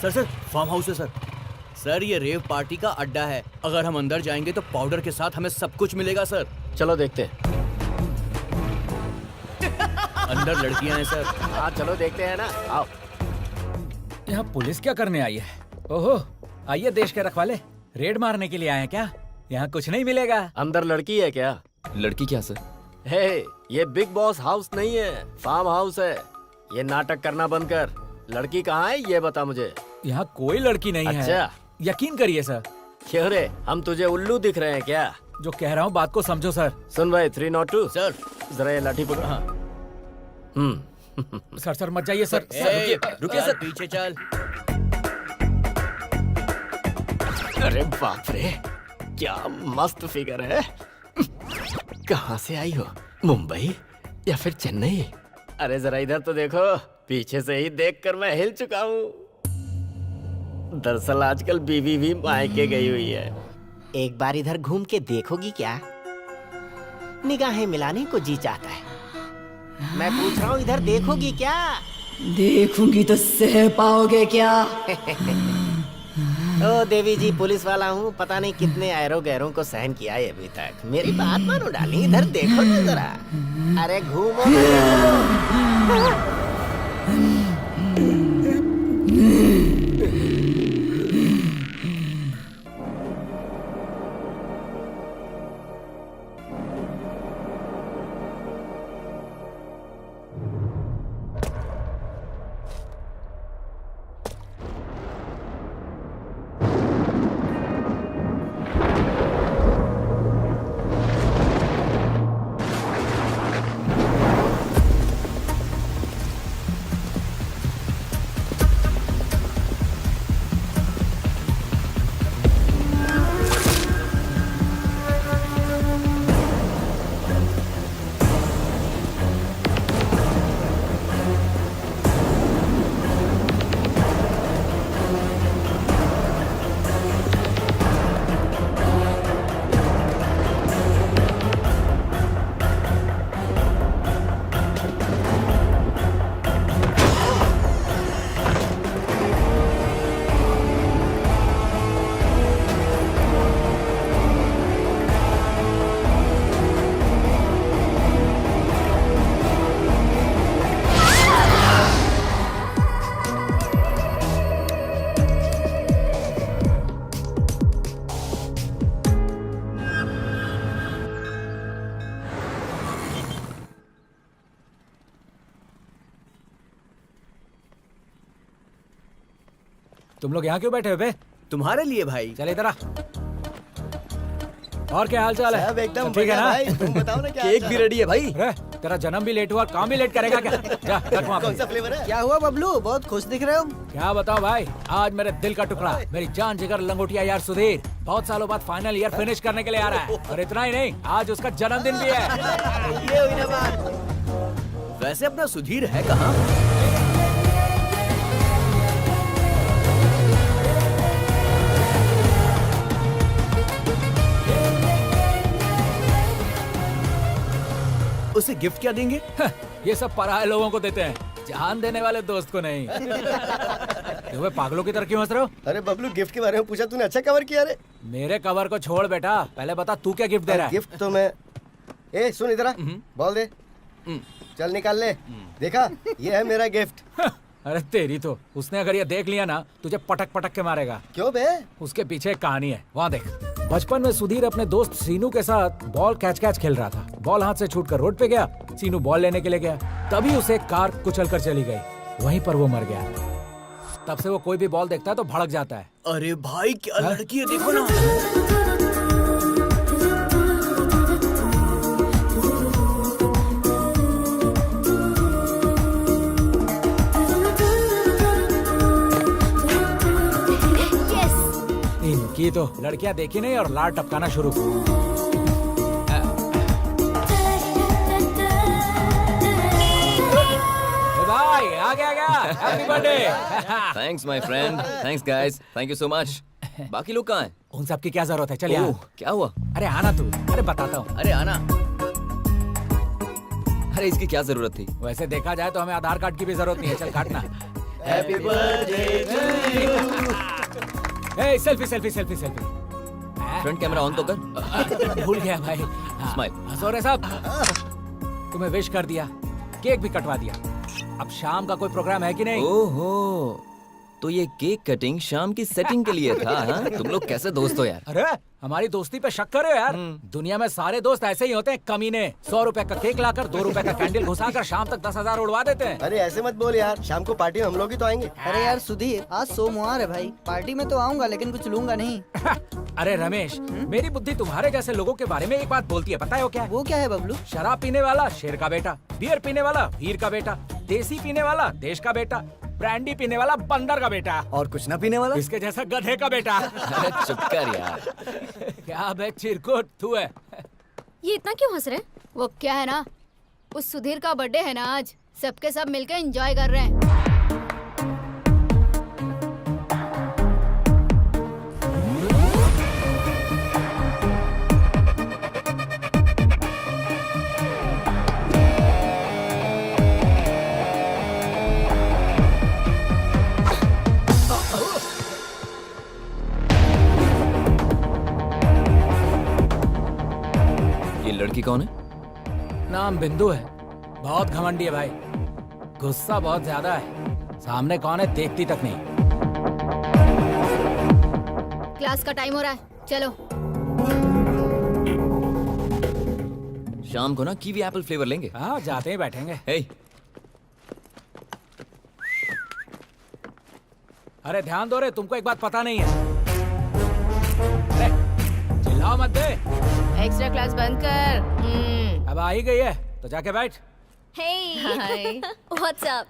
Sir sir farm house है sir. Sir ये rave party का अड्डा है। अगर हम अंदर जाएंगे तो पाउडर के साथ हमें सब कुछ मिलेगा सर। चलो देखते हैं। अंदर लड़कियां हैं सर। हाँ चलो देखते हैं ना, आओ। यहाँ पुलिस क्या करने आई है? ओहो, आइए देश के रखवाले, रेड मारने के लिए आए हैं क्या? यहाँ कुछ नहीं मिलेगा। अंदर लड़की है क्या? लड़की क्या सर? हे, ये बिग बॉस हाउस नहीं है, फार्म हाउस है। ये नाटक करना बंद कर। लड़की कहाँ है ये बता मुझे। यहाँ कोई लड़की नहीं है। अच्छा। यकीन करिए सर। क्यों रे, हम तुझे उल्लू दिख रहे हैं क्या? जो कह रहा हूँ बात को समझो सर। सुन भाई 302 सर जरा ये लाठी पकड़। हाँ। सर मत जाइए सर। रुकिए सर, पीछे चल। अरे बाप रे, क्या मस्त फिगर है। कहाँ से आई हो, मुंबई या फिर चेन्नई? अरे जरा इधर तो देखो, पीछे से ही देखकर मैं हिल चुका हूँ। दरअसल आजकल बीवी भी मायके गई हुई है। एक बार इधर घूम के देखोगी क्या? निगाहें मिलाने को जी चाहता है। मैं पूछ रहा हूँ इधर देखोगी क्या? देखूंगी तो सह पाओगे क्या? ओ देवी जी, पुलिस वाला हूँ, पता नहीं कितने ऐरों गैरों को सहन किया है अभी तक। मेरी बात मानो डाली, इधर देखो ना जरा। अरे घूमो ना। तुम लोग यहाँ क्यों बैठे हो बे? तुम्हारे लिए भाई। चल इधर आ। और क्या हाल चाल है? सब एकदम ठीक है ना? भाई, तुम बताओ ना क्या केक भी रेडी है भाई। अरे, तेरा जन्म भी लेट हुआ, काम भी लेट करेगा क्या? जा, रख वहाँ पे। कौन सा फ्लेवर है? क्या हुआ बबलू, बहुत खुश दिख रहे हो? क्या बताओ भाई, आज मेरे दिल का टुकड़ा, मेरी जान जिगर लंगोटिया यार सुधीर बहुत सालों बाद फाइनल ईयर फिनिश करने के लिए आ रहा है। और इतना ही नहीं, आज उसका जन्मदिन भी है। ये हुई ना बात। वैसे अपना सुधीर है कहाँ? उसे गिफ्ट क्या देंगे? ये सब पराये लोगों को देते हैं, जान देने वाले दोस्त को नहीं। तुम्हें पागलों की तरह क्यों हंस रहे हो? अरे बबलू, गिफ्ट के बारे में पूछा तूने, अच्छा कवर किया रे। मेरे कवर को छोड़ बेटा, पहले बता तू क्या गिफ्ट दे रहा है? गिफ्ट तो मैं, ए सुन इधर आ, बॉल दे। चल निकाल ले। देखा, ये है मेरा गिफ्ट। अरे तेरी तो, उसने अगर ये देख लिया ना तुझे पटक पटक के मारेगा। क्यों बे? उसके पीछे एक कहानी है, वहाँ देख। बचपन में सुधीर अपने दोस्त सीनू के साथ बॉल कैच खेल रहा था। बॉल हाथ से छूटकर रोड पे गया। सीनू बॉल लेने के लिए गया, तभी उसे एक कार कुचल कर चली गई। वहीं पर वो मर गया। तब से वो कोई भी बॉल देखता है तो भड़क जाता है। अरे भाई क्या लड़की है, देखो ना। इनकी तो लड़कियां देखी नहीं और लार टपकाना शुरू। भाई आ गया happy birthday. Thanks my friend, thanks guys, thank you so much. बाकी लोग कहाँ हैं? उन सब की क्या जरूरत है, चल यार। क्या हुआ? अरे आना तू। अरे बताता हूँ। अरे आना। अरे इसकी क्या जरूरत थी? वैसे देखा जाए तो हमें आधार कार्ड की भी जरूरत नहीं है, चल काटना। Happy birthday to you. A selfie selfie selfie selfie. Front camera on तो कर। भूल गया भाई। हाँ, Smile. हंसो साहब, तुम्हें विश कर दिया, केक भी कटवा दिया। अब शाम का कोई प्रोग्राम है कि नहीं? ओहो, तो ये केक कटिंग शाम की सेटिंग के लिए था, हाँ? तुम लोग कैसे दोस्त हो यार? अरे हमारी दोस्ती पे शक करे यार। दुनिया में सारे दोस्त ऐसे ही होते हैं कमीने। 100 रुपए का केक लाकर 2 रुपए का कैंडल घुसाकर शाम तक 10,000 उड़वा देते हैं। अरे ऐसे मत बोल यार, शाम को पार्टी में हम लोग ही तो आएंगे। अरे यार सुधीर, आज सोमवार है भाई, पार्टी में तो आऊंगा लेकिन कुछ लूंगा नहीं। अरे रमेश, मेरी बुद्धि तुम्हारे जैसे लोगों के बारे में एक बात बोलती है, पता है वो क्या है? वो क्या है बबलू? शराब पीने वाला शेर का बेटा, बियर पीने वाला वीर का बेटा, देसी पीने वाला देश का बेटा, ब्रांडी पीने वाला बंदर का बेटा, और कुछ ना पीने वाला? इसके जैसा गधे का बेटा। अरे चुप कर यार। क्या बे चिरकुट तू है। ये इतना क्यों हंस रहे हैं? वो क्या है ना, उस सुधीर का बर्थडे है ना आज, सबके सब मिलकर एंजॉय कर रहे हैं। ये लड़की कौन है? नाम बिंदु है, बहुत घमंडी है भाई, गुस्सा बहुत ज्यादा है, सामने कौन है देखती तक नहीं। क्लास का टाइम हो रहा है, चलो। शाम को ना कीवी एप्पल फ्लेवर लेंगे। हाँ जाते ही बैठेंगे। हे, अरे ध्यान दो रे, तुमको एक बात पता नहीं है। अरे चिल्लाओ मत दे। एक्स्ट्रा क्लास बंद कर। अब आ ही गई है तो जाके बैठ। Hi what's up.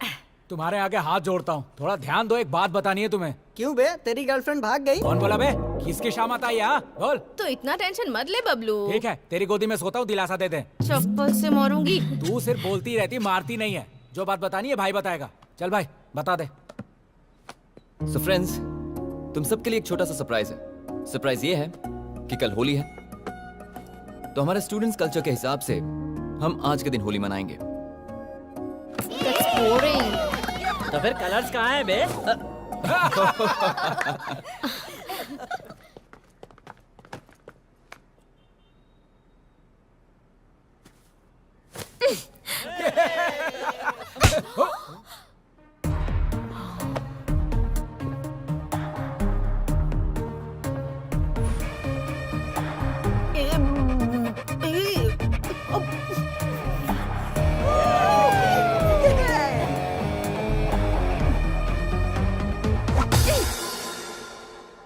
तुम्हारे आगे हाथ जोड़ता हूँ, थोड़ा ध्यान दो, एक बात बतानी है तुम्हें। क्यों बे, तेरी गर्लफ्रेंड भाग गई? कौन बोला बे? किसकी शामत आई? हाँ बोल। तो इतना टेंशन मत ले बबलू। ठीक है, तेरी गोदी में सोता हूँ, दिलासा दे दे। चप्पल से मारूंगी। तू सिर्फ बोलती रहती, मारती नहीं है। जो बात बतानी है भाई बताएगा। चल भाई बता दे। सो फ्रेंड्स, तुम सबके लिए एक छोटा सा सरप्राइज है। सरप्राइज ये है कि कल होली है, तो हमारे स्टूडेंट्स कल्चर के हिसाब से हम आज के दिन होली मनाएंगे। That's boring. तो फिर कलर्स कहाँ हैं बे?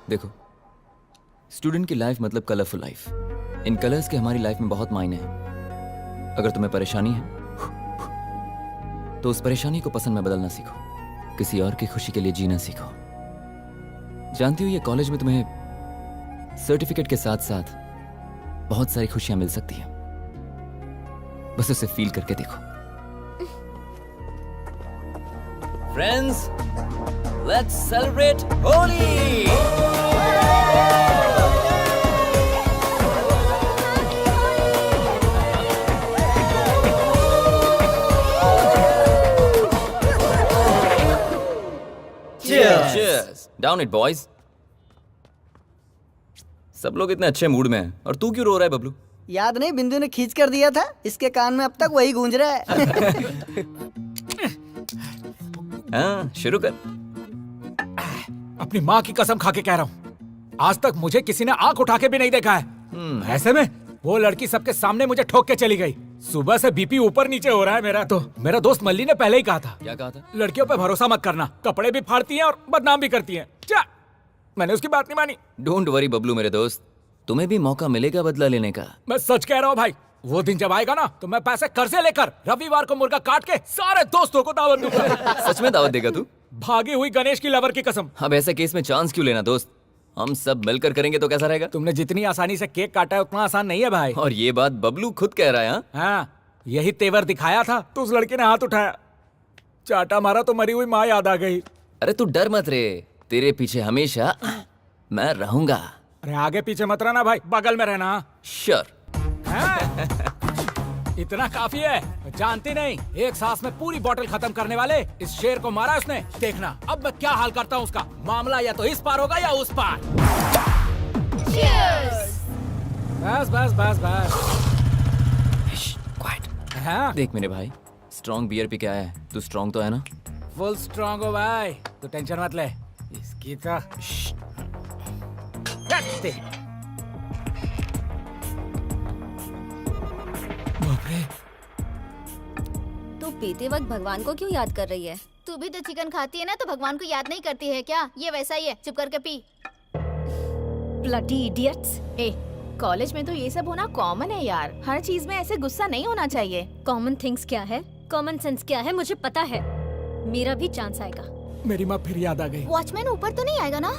देखो, स्टूडेंट की लाइफ मतलब कलरफुल लाइफ। इन कलर्स के हमारी लाइफ में बहुत मायने हैं। अगर तुम्हें परेशानी है तो उस परेशानी को पसंद में बदलना सीखो, किसी और की खुशी के लिए जीना सीखो। जानती हो, ये कॉलेज में तुम्हें सर्टिफिकेट के साथ साथ बहुत सारी खुशियां मिल सकती हैं, बस उसे फील करके देखो। Friends, let's celebrate Holi. Cheers! Down it, boys. सब लोग इतने अच्छे मूड में हैं, और तू क्यों रो रहा है बबलू? याद नहीं, बिंदु ने खींच कर दिया था, इसके कान में अब तक वही गूंज रहा है। हाँ, शुरू कर। अपनी माँ की कसम खा के कह रहा हूँ, आज तक मुझे किसी ने आंख उठा के भी नहीं देखा है। ऐसे में वो लड़की सबके सामने मुझे ठोक के चली गई। सुबह से बीपी ऊपर नीचे हो रहा है मेरा। तो मेरा दोस्त मल्ली ने पहले ही कहा था, क्या कहा था? लड़कियों पे भरोसा मत करना, कपड़े भी फाड़ती हैं और बदनाम भी करती हैं। क्या? मैंने उसकी बात नहीं मानी। डोंट वरी बबलू मेरे दोस्त, तुम्हें भी मौका मिलेगा बदला लेने का। मैं सच कह रहा हूँ भाई, वो दिन जब आएगा ना तो मैं पैसे कर्जे लेकर रविवार को मुर्गा काट के सारे दोस्तों को दावत दूंगा। सच में दावत देगा तू? भागी हुई गणेश की लवर की कसम। अब ऐसे केस में चांस क्यों लेना दोस्त, हम सब मिलकर करेंगे तो कैसा रहेगा? तुमने जितनी आसानी से केक काटा है उतना आसान नहीं है भाई। और ये बात बबलू खुद कह रहा है। हाँ? हाँ, यही तेवर दिखाया था तो उस लड़के ने हाथ उठाया, चाटा मारा तो मरी हुई माँ याद आ गई। अरे तू डर मत रे, तेरे पीछे हमेशा मैं रहूंगा। अरे आगे पीछे मत रहना भाई, बगल में रहना। श्योर। इतना काफी है। जानती नहीं, एक सांस में पूरी बोतल खत्म करने वाले इस शेर को मारा उसने। देखना अब मैं क्या हाल करता हूँ उसका। मामला या तो इस पार होगा या उस पार। बस बस बस बस। क्वाइट। हाँ, देख मेरे भाई, स्ट्रॉन्ग बियर पी के आया है। तू स्ट्रॉन्ग तो है ना? फुल स्ट्रांग हो भाई, तू टेंशन मत ले। इसकी तो तू पीते वक्त भगवान को क्यों याद कर रही है? तू भी तो चिकन खाती है ना, तो भगवान को याद नहीं करती है क्या? ये वैसा ही है, चुप करके पी। Bloody idiots. ए, कॉलेज में तो ये सब होना कॉमन है यार। हर चीज में ऐसे गुस्सा नहीं होना चाहिए। कॉमन थिंग्स क्या है, कॉमन सेंस क्या है, मुझे पता है। मेरा भी चांस आएगा। मेरी माँ फिर याद आ गई। वॉचमैन ऊपर तो नहीं आएगा ना?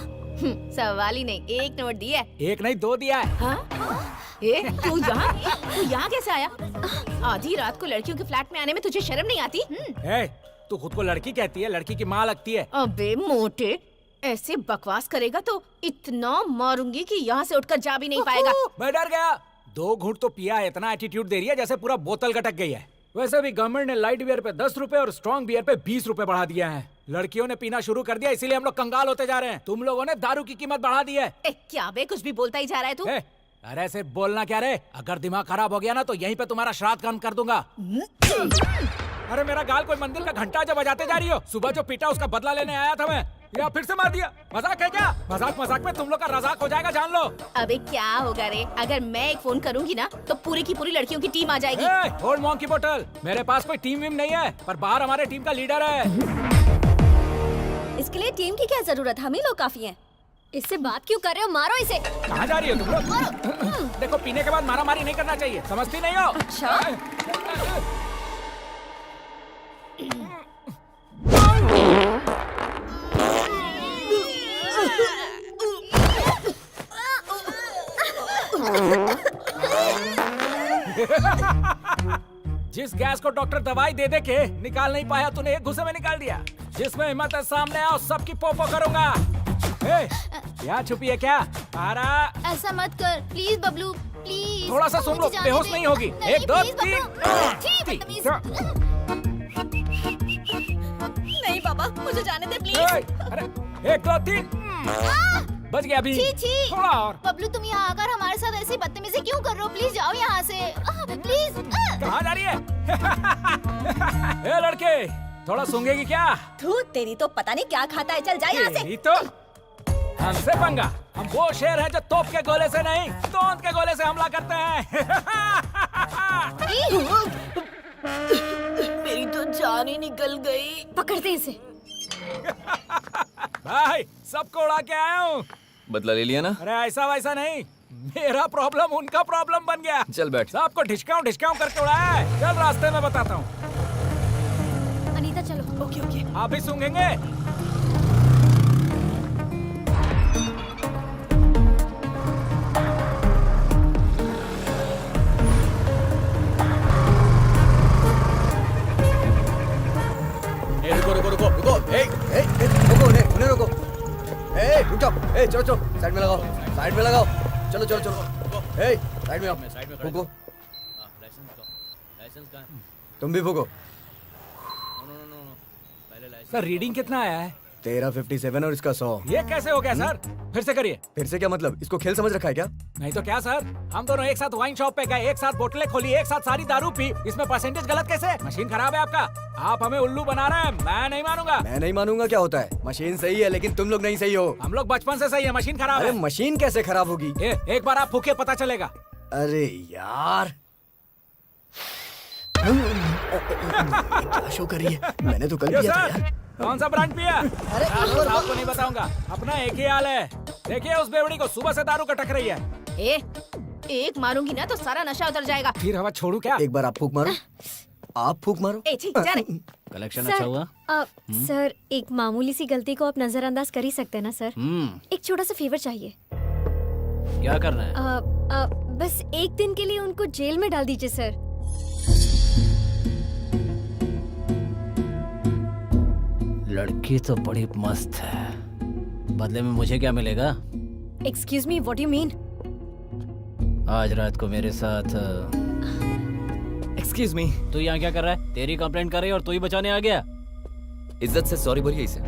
सवाल ही नहीं, एक नोट दिया है। एक नहीं 2 दिया है। हाँ? तू यहाँ कैसे आया? आधी रात को लड़कियों के फ्लैट में आने में तुझे शर्म नहीं आती? तू खुद को लड़की कहती है, लड़की की माँ लगती है। अबे मोटे, ऐसे बकवास करेगा तो इतना मारूंगी कि यहाँ से उठकर जा भी नहीं पाएगा। मैं डर गया। 2 घूंट तो पिया है, इतना एटीट्यूड दे रही है जैसे पूरा बोतल गटक गई है। वैसे भी गवर्नमेंट ने लाइट बियर पे 10 रुपए और स्ट्रॉन्ग बियर पे 20 रुपए बढ़ा दिया है। लड़कियों ने पीना शुरू कर दिया, इसीलिए हम लोग कंगाल होते जा रहे हैं। तुम लोगों ने दारू की कीमत बढ़ा दी है। क्या बे, कुछ भी बोलता ही जा रहा है तू। अरे सिर्फ बोलना क्या रे, अगर दिमाग खराब हो गया ना तो यहीं पे तुम्हारा श्राद्ध कर्म कर दूंगा। अरे मेरा गाल कोई मंदिर का घंटा जब बजाते जा रही हो। सुबह जो पीटा उसका बदला लेने आया था मैं, या फिर से मार दिया। मजाक है क्या? मजाक मजाक में तुम लोग का रजाक हो जाएगा, जान लो। अबे क्या होगा रे, अगर मैं एक फोन करूंगी ना तो पूरी की पूरी लड़कियों की टीम आ जाएगी। होल्ड मॉन्ग की बोतल। मेरे पास कोई टीम वीम नहीं है, पर बाहर हमारे टीम का लीडर है। इसके लिए टीम की क्या जरूरत, हम ही लोग काफी हैं। इससे बात क्यों कर रहे हो? मारो इसे। कहाँ जा रही हो तुम लोग? देखो, पीने के बाद मारा मारी नहीं करना चाहिए, समझती नहीं हो? अच्छा। जिस गैस को डॉक्टर दवाई दे दे के निकाल नहीं पाया, तूने एक घुसे में निकाल दिया। जिसमें हिम्मत है सामने आओ, सबकी पोपो करूंगा। क्या छुपी है क्या? आरा, ऐसा मत कर प्लीज बबलू, प्लीज। थोड़ा सा सुन लो, बेहोश नहीं होगी। 1 2 3। नहीं बाबा, मुझे जाने दे प्लीज। अरे 1 2 3 बच गया अभी। थोड़ा और। बबलू, तुम यहाँ आकर हमारे साथ ऐसी बदतमीजी क्यों कर रहे हो? प्लीज जाओ यहाँ से, प्लीज। कहाँ जा रही है? ए लड़के, थोड़ा सूंघेगी क्या? तू तेरी तो पता नहीं क्या खाता है, चल जा यहाँ से। यही तो हमसे पंगा। हम वो शेर हैं जो तोप के गोले से नहीं, तोंद के गोले से हमला करते हैं। मेरी तो जान ही निकल गई। पकड़ते इसे। भाई, सबको उड़ा के आया हूँ। बदला ले लिया ना? अरे ऐसा वैसा नहीं, मेरा प्रॉब्लम उनका प्रॉब्लम बन गया। चल बैठ। सबको ढिसकाऊं ढिसकाऊं करके उड़ाया है। चल रास्ते में बताता हूँ। अनीता चलो। Okay okay. आप भी सूंघेंगे? रुको रुको रुको रुको, रुको, उन्हें रुको। रुक जाओ। चलो चलो, साइड में लगाओ, साइड में लगाओ। चलो चलो चलो, साइड में आओ। फूको, तुम भी फूको। सर रीडिंग कितना आया है? तेरा 57 और इसका 100। ये कैसे हो गया सर? फिर से करिए। फिर से क्या मतलब? इसको खेल समझ रखा है क्या? नहीं तो क्या सर, हम दोनों एक साथ वाइन शॉप पे गए, एक साथ बोतलें खोली, एक साथ सारी दारू पी। इसमें परसेंटेज गलत कैसे? मशीन खराब है आपका। आप हमें उल्लू बना रहे हैं, मैं नहीं मानूंगा। मैं नहीं मानूंगा क्या होता है? मशीन सही है लेकिन तुम लोग नहीं सही हो। हम लोग बचपन से सही है, मशीन खराब अरे है। मशीन कैसे खराब होगी? एक बार आप फूके पता चलेगा। अरे यार, क्या शो कर रही है? मैंने तो कल यो किया था सर, यार। कौन सा ब्रांड पिया? अरे आपको नहीं बताऊंगा, अपना एक ही हाल है। देखिए उस बेवड़ी को सुबह से दारू कटक रही है। एक मारूंगी ना तो सारा नशा उतर जाएगा। फिर हवा छोड़ू क्या? एक बार आप फूक मारो, आप फूक मारो। ठीक जा रे। कलेक्शन अच्छा हुआ? सर, एक मामूली सी गलती को आप नजरअंदाज कर ही सकते हैं ना सर? एक छोटा सा फेवर चाहिए। क्या करना है? बस एक दिन के लिए उनको जेल में डाल दीजिए सर। लड़की तो बड़ी मस्त है, बदले में मुझे क्या मिलेगा? Excuse me, what you mean? आज रात को मेरे साथ एक्सक्यूज मी। तू यहाँ क्या कर रहा है? तेरी कंप्लेंट कर रही है और तू ही बचाने आ गया। इज्जत से सॉरी बोलिए इसे।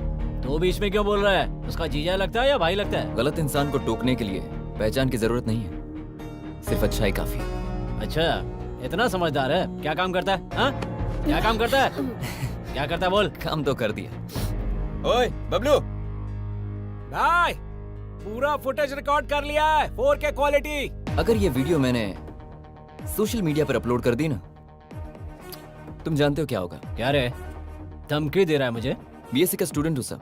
तू बीच में क्यों बोल रहा है? उसका जीजा लगता है या भाई लगता है? गलत इंसान को टोकने के लिए पहचान की जरूरत नहीं है, सिर्फ अच्छाई काफी है। अच्छा, इतना समझदार है। क्या काम करता है? हाँ? क्या काम करता है? क्या करता है बोल? काम तो कर दिया। ओए बबलू, भाई पूरा फुटेज रिकॉर्ड कर लिया है, 4K क्वालिटी। अगर ये वीडियो मैंने सोशल मीडिया पर अपलोड कर दी ना, तुम जानते हो क्या होगा? क्या रे, धमकी दे रहा है मुझे? बीएससी का स्टूडेंट हूँ सर,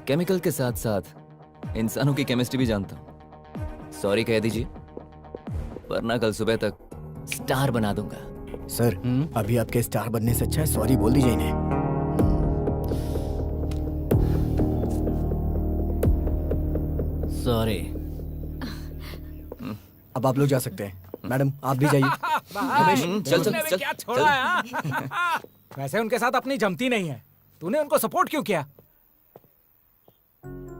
केमिकल के साथ साथ इंसानों की केमिस्ट्री भी जानता हूँ। सॉरी कह दीजिए, वरना कल सुबह तक स्टार बना दूंगा। सर अभी आपके स्टार बनने से अच्छा है सॉरी बोल दीजिए इन्हें। सॉरी। अब आप लोग जा सकते हैं। मैडम आप भी जाइए। चल चल चल क्या छोड़ा है हाँ? वैसे उनके साथ अपनी जमती नहीं है, तूने उनको सपोर्ट क्यों किया?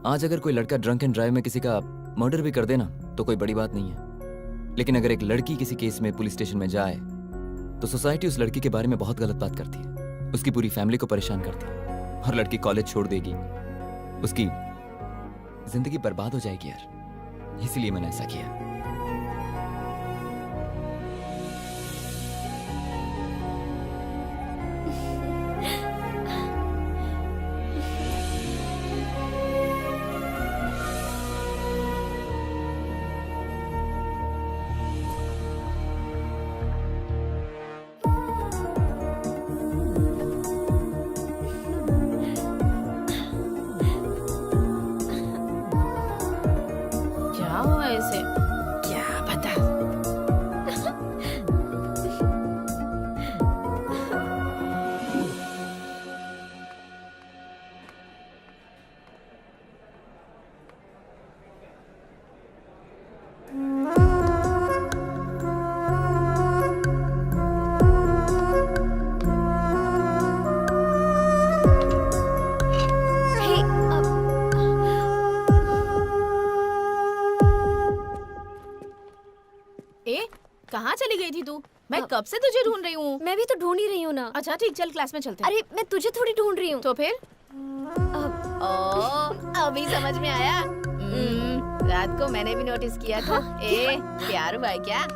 आज अगर कोई लड़का ड्रंक एंड ड्राइव में किसी का मर्डर भी कर देना तो कोई बड़ी बात नहीं है, लेकिन अगर एक लड़की किसी केस में पुलिस स्टेशन में जाए तो सोसाइटी उस लड़की के बारे में बहुत गलत बात करती है, उसकी पूरी फैमिली को परेशान करती है और लड़की कॉलेज छोड़ देगी, उसकी जिंदगी बर्बाद हो जाएगी यार। इसलिए मैंने ऐसा किया। क्या हुआ इसे? क्या पता। हे, ए, कहाँ चली गई थी तू? मैं कब से तुझे ढूंढ रही हूँ। मैं भी तो ढूंढ ही रही हूँ ना। अच्छा ठीक, चल क्लास में चलते हैं। अरे मैं तुझे थोड़ी ढूंढ रही हूँ। तो फिर? अभी समझ में आया। रात को मैंने भी नोटिस किया था। ए, प्यार हुआ है क्या?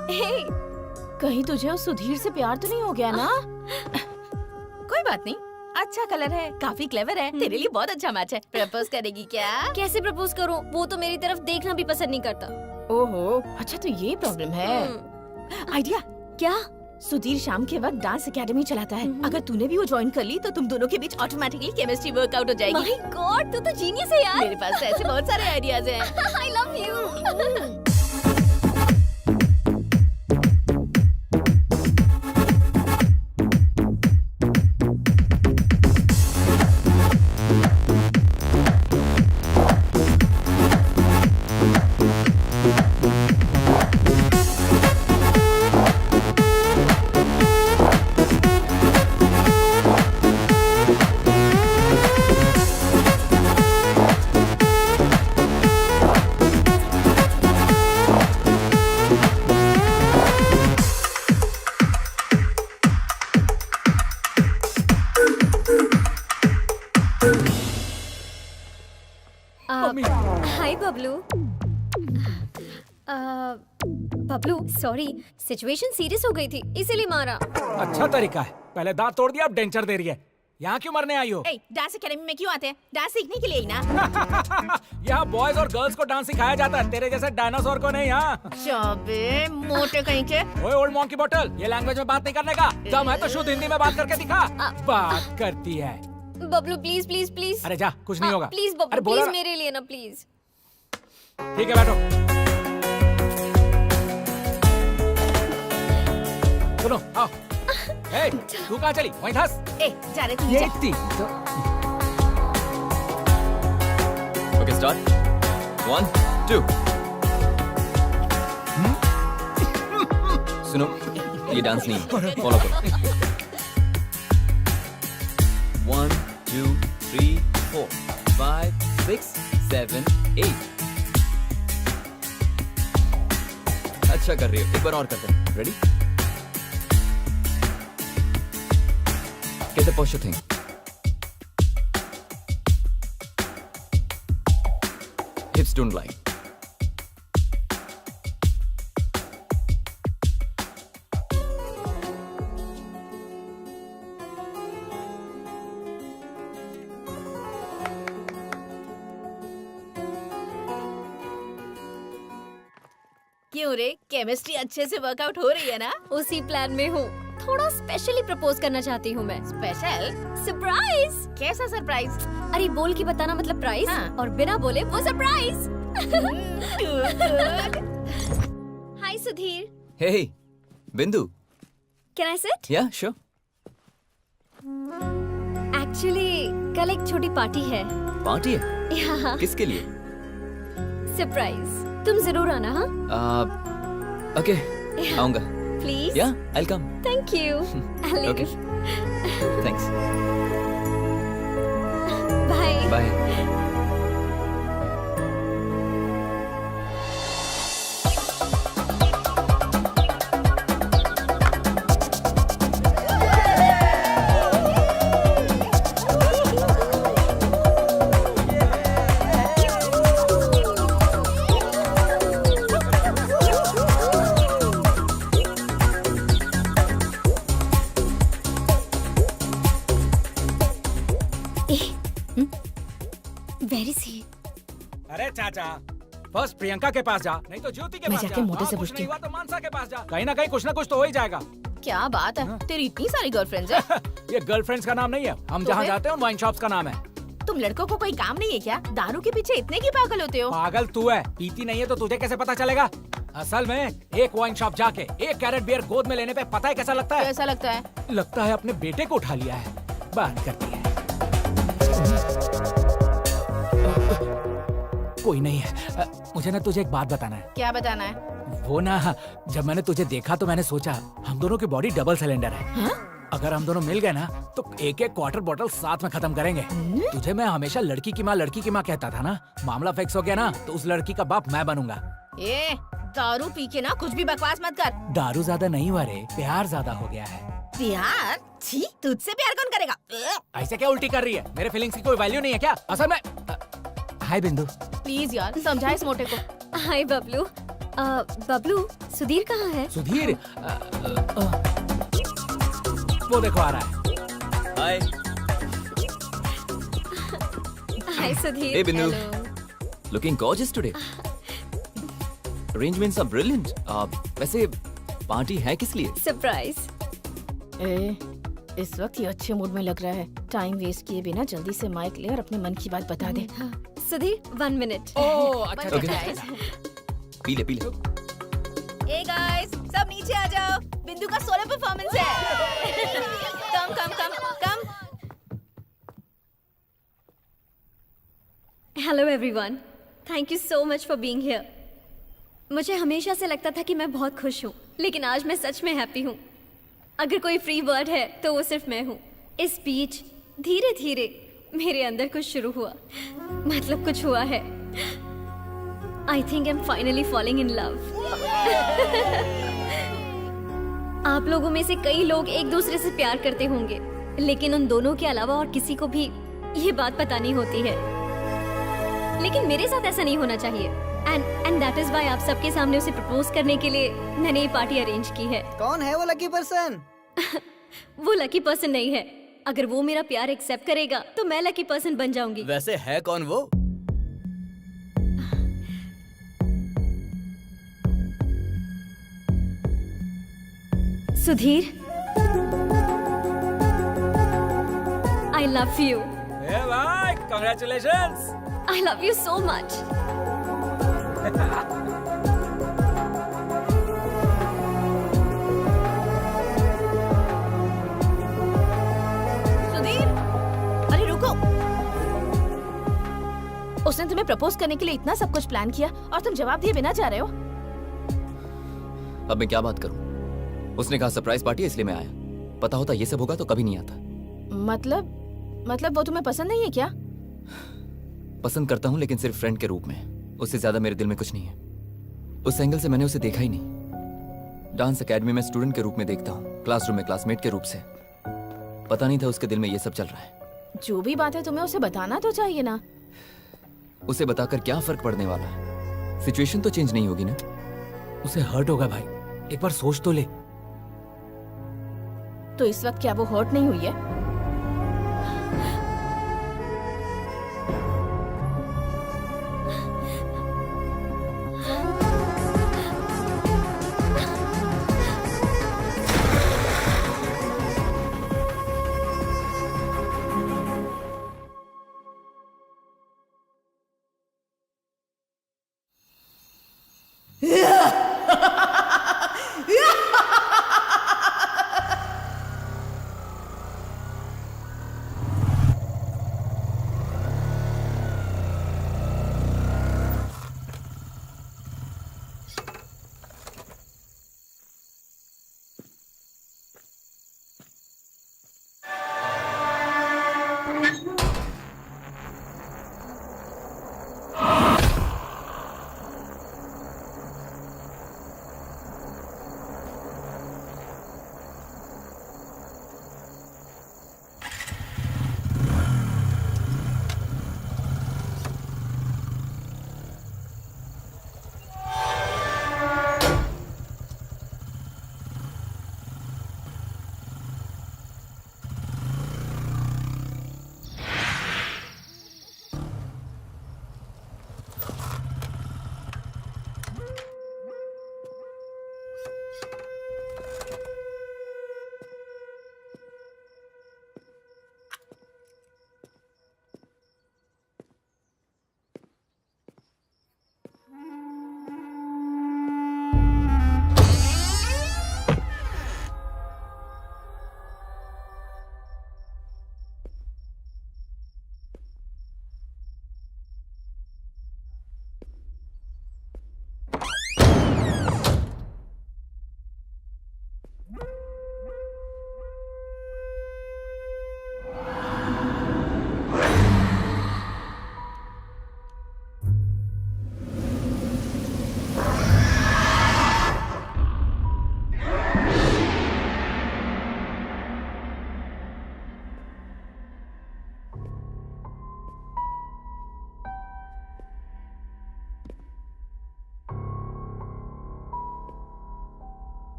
कहीं तुझे उस सुधीर से प्यार तो नहीं हो गया ना? कोई बात नहीं, अच्छा कलर है, काफी क्लेवर है, तेरे लिए बहुत अच्छा मैच है। प्रपोज करेगी क्या? कैसे प्रपोज करूँ? वो तो मेरी तरफ देखना भी पसंद नहीं करता। ओहो, अच्छा तो ये प्रॉब्लम है। आइडिया क्या? सुधीर शाम के वक्त डांस एकेडमी चलाता है। अगर तूने भी वो ज्वाइन कर ली तो तुम दोनों के बीच ऑटोमेटिकली केमिस्ट्री वर्कआउट हो जाएगी। माय गॉड, तू तो जीनियस है यार। मेरे पास तो ऐसे बहुत सारे आइडियाज हैं। आई love you. Hi Bablu. Bablu sorry, situation serious हो गई थी इसीलिए मारा। अच्छा तरीका है, पहले दांत तोड़ दिया अब डेंचर दे रही है। यहाँ क्यों मरने आई हो? डांस एकेडमी में क्यों आते हैं? डांस सीखने के लिए ही ना। यहाँ बॉयज और गर्ल्स को डांस सिखाया जाता है, तेरे जैसे डायनासोर को नहीं। यहाँ चाबे मोटे कहीं के। ओए ओल्ड मॉन्की बॉटल, ये लैंग्वेज में बात नहीं करने का। दम है तो शुद्ध हिंदी में बात करके दिखा। बात करती है। Bablu please please please. अरे जा, कुछ नहीं होगा। प्लीज अरे बबलू बोला प्लीज ना। मेरे लिए ना प्लीज। ठीक है बैठो। सुनो आओ। ए, तू कहाँ चली? वहीं धंस। ए, जा रे तू ये जा। इतनी ओके स्टार्ट। 1 2। सुनो, ये डांस नहीं है, फॉलो करो। 1 2 3 4 5 6 7 8। अच्छा कर रही हो, एक बार और करते हैं। Ready? Get the posture thing. Hips don't lie. क्यों रे, केमिस्ट्री अच्छे से वर्कआउट हो रही है ना? उसी प्लान में हूँ। थोड़ा स्पेशली प्रपोज करना चाहती हूँ मैं। स्पेशल? सरप्राइज। कैसा सरप्राइज? अरे बोल के बताना मतलब प्राइस, हाँ। और बिना बोले वो surprise. Hi Sudhir. Hey, Bindu. Can I sit? Yeah, sure. Actually कल एक छोटी पार्टी है। पार्टी है? यहाँ किसके लिए? सरप्राइज। तुम जरूर आना। हाँ Okay, आऊंगा. Please. Yeah, I'll come. Thank you. Okay. Thanks. Bye. Bye. Very सी। अरे चाचा, फर्स्ट प्रियंका के पास जा, नहीं तो ज्योति के मैं पास जाके जा। मोटे से कुछ पूछती नहीं हुआ तो मानसा के पास जा। कहीं ना कहीं कुछ ना कुछ तो हो ही जाएगा। क्या बात है, तेरी इतनी सारी गर्लफ्रेंड्स है? ये गर्लफ्रेंड्स का नाम नहीं है, हम तो जहाँ फिर? जाते हैं उन वाइन शॉप्स का नाम है। तुम लड़कों को कोई काम नहीं है क्या? दारू के पीछे इतने की पागल होते हो? पागल तू है, पीती नहीं है तो तुझे कैसे पता चलेगा? असल में एक वाइन शॉप जाके 1 कैरेट बियर गोद में लेने पे पता है कैसा लगता है? कैसा लगता है? लगता है अपने बेटे को उठा लिया है। बात करती है। कोई नहीं है। मुझे ना तुझे एक बात बताना है। क्या बताना है? वो ना, जब मैंने तुझे देखा तो मैंने सोचा हम दोनों की बॉडी डबल सिलेंडर है। हाँ? अगर हम दोनों मिल गए ना तो एक एक क्वार्टर बॉटल साथ में खत्म करेंगे। तुझे मैं हमेशा लड़की की माँ कहता था ना, मामला फिक्स हो गया ना तो उस लड़की का बाप मैं बनूंगा। ए, दारू पी के ना कुछ भी बकवास मत कर। दारू ज्यादा नहीं हुआ रे, प्यार ज्यादा हो गया है। प्यार? छी, तुझसे प्यार कौन करेगा? ऐसे क्या उल्टी कर रही है? मेरे फीलिंग्स की कोई वैल्यू नहीं है क्या? असल में हाय बिंदु। प्लीज यार, समझा इस मोटे को। हाय बबलू। बबलू, सुधीर कहाँ है? सुधीर वो देखो आ रहा है। हाय। हाय Sudhir. Hey, Bindu. Hello. Looking gorgeous today. Arrangements are brilliant. वैसे पार्टी है किस लिए? सरप्राइज। ए, इस वक्त ये अच्छे मूड में लग रहा है। टाइम वेस्ट किए बिना जल्दी से माइक ले और अपने मन की बात बता दे। हाँ, सुधीर 1 मिनट। ओह अच्छा One Okay. minute, guys. P ले पी ले। ए गाइस, सब नीचे आ जाओ। बिंदु का सोलो परफॉर्मेंस है। Come come come come. Hello everyone, thank you so much for being here. मुझे हमेशा से लगता था कि मैं बहुत खुश हूँ, लेकिन आज मैं सच में हैप्पी हूँ। अगर कोई फ्री वर्ड है तो वो सिर्फ मैं हूँ। इस बीच धीरे धीरे मेरे अंदर कुछ शुरू हुआ, मतलब कुछ हुआ है। I think I am finally falling in love. आप लोगों में से कई लोग एक दूसरे से प्यार करते होंगे, लेकिन उन दोनों के अलावा और किसी को भी ये बात पता नहीं होती है। लेकिन मेरे साथ ऐसा नहीं होना चाहिए, एंड दैट इज व्हाई आप सबके सामने उसे प्रपोज करने के लिए मैंने ये पार्टी अरेंज की है। कौन है वो लकी पर्सन? वो लकी पर्सन नहीं है। अगर वो मेरा प्यार एक्सेप्ट करेगा तो मैं लकी पर्सन बन जाऊंगी। वैसे है कौन वो? Sudheer, I love you. ए भाई, congratulations. I love you so much. Sudheer, अरे रुको। उसने तुम्हें प्रपोज करने के लिए इतना सब कुछ प्लान किया और तुम जवाब दिए बिना जा रहे हो। अब मैं क्या बात करूं? उसने कहा सरप्राइज पार्टी है इसलिए मैं आया। पता होता ये सब होगा तो कभी नहीं आता। मतलब वो तुम्हें पसंद नहीं है क्या? पसंद करता हूं लेकिन सिर्फ फ्रेंड के रूप में। उससे ज्यादा मेरे दिल में कुछ नहीं है। उस एंगल से मैंने उसे देखा ही नहीं। डांस एकेडमी में स्टूडेंट के रूप में देखता हूँ, क्लासरूम में क्लासमेट के रूप से। पता नहीं था उसके दिल में ये सब चल रहा है। जो भी बात है तुम्हें उसे बताना तो चाहिए ना। उसे बताकर क्या फर्क पड़ने वाला है? सिचुएशन तो चेंज नहीं होगी ना। उसे हर्ट होगा भाई, एक बार सोच तो ले। तो इस वक्त क्या वो हर्ट नहीं हुई है?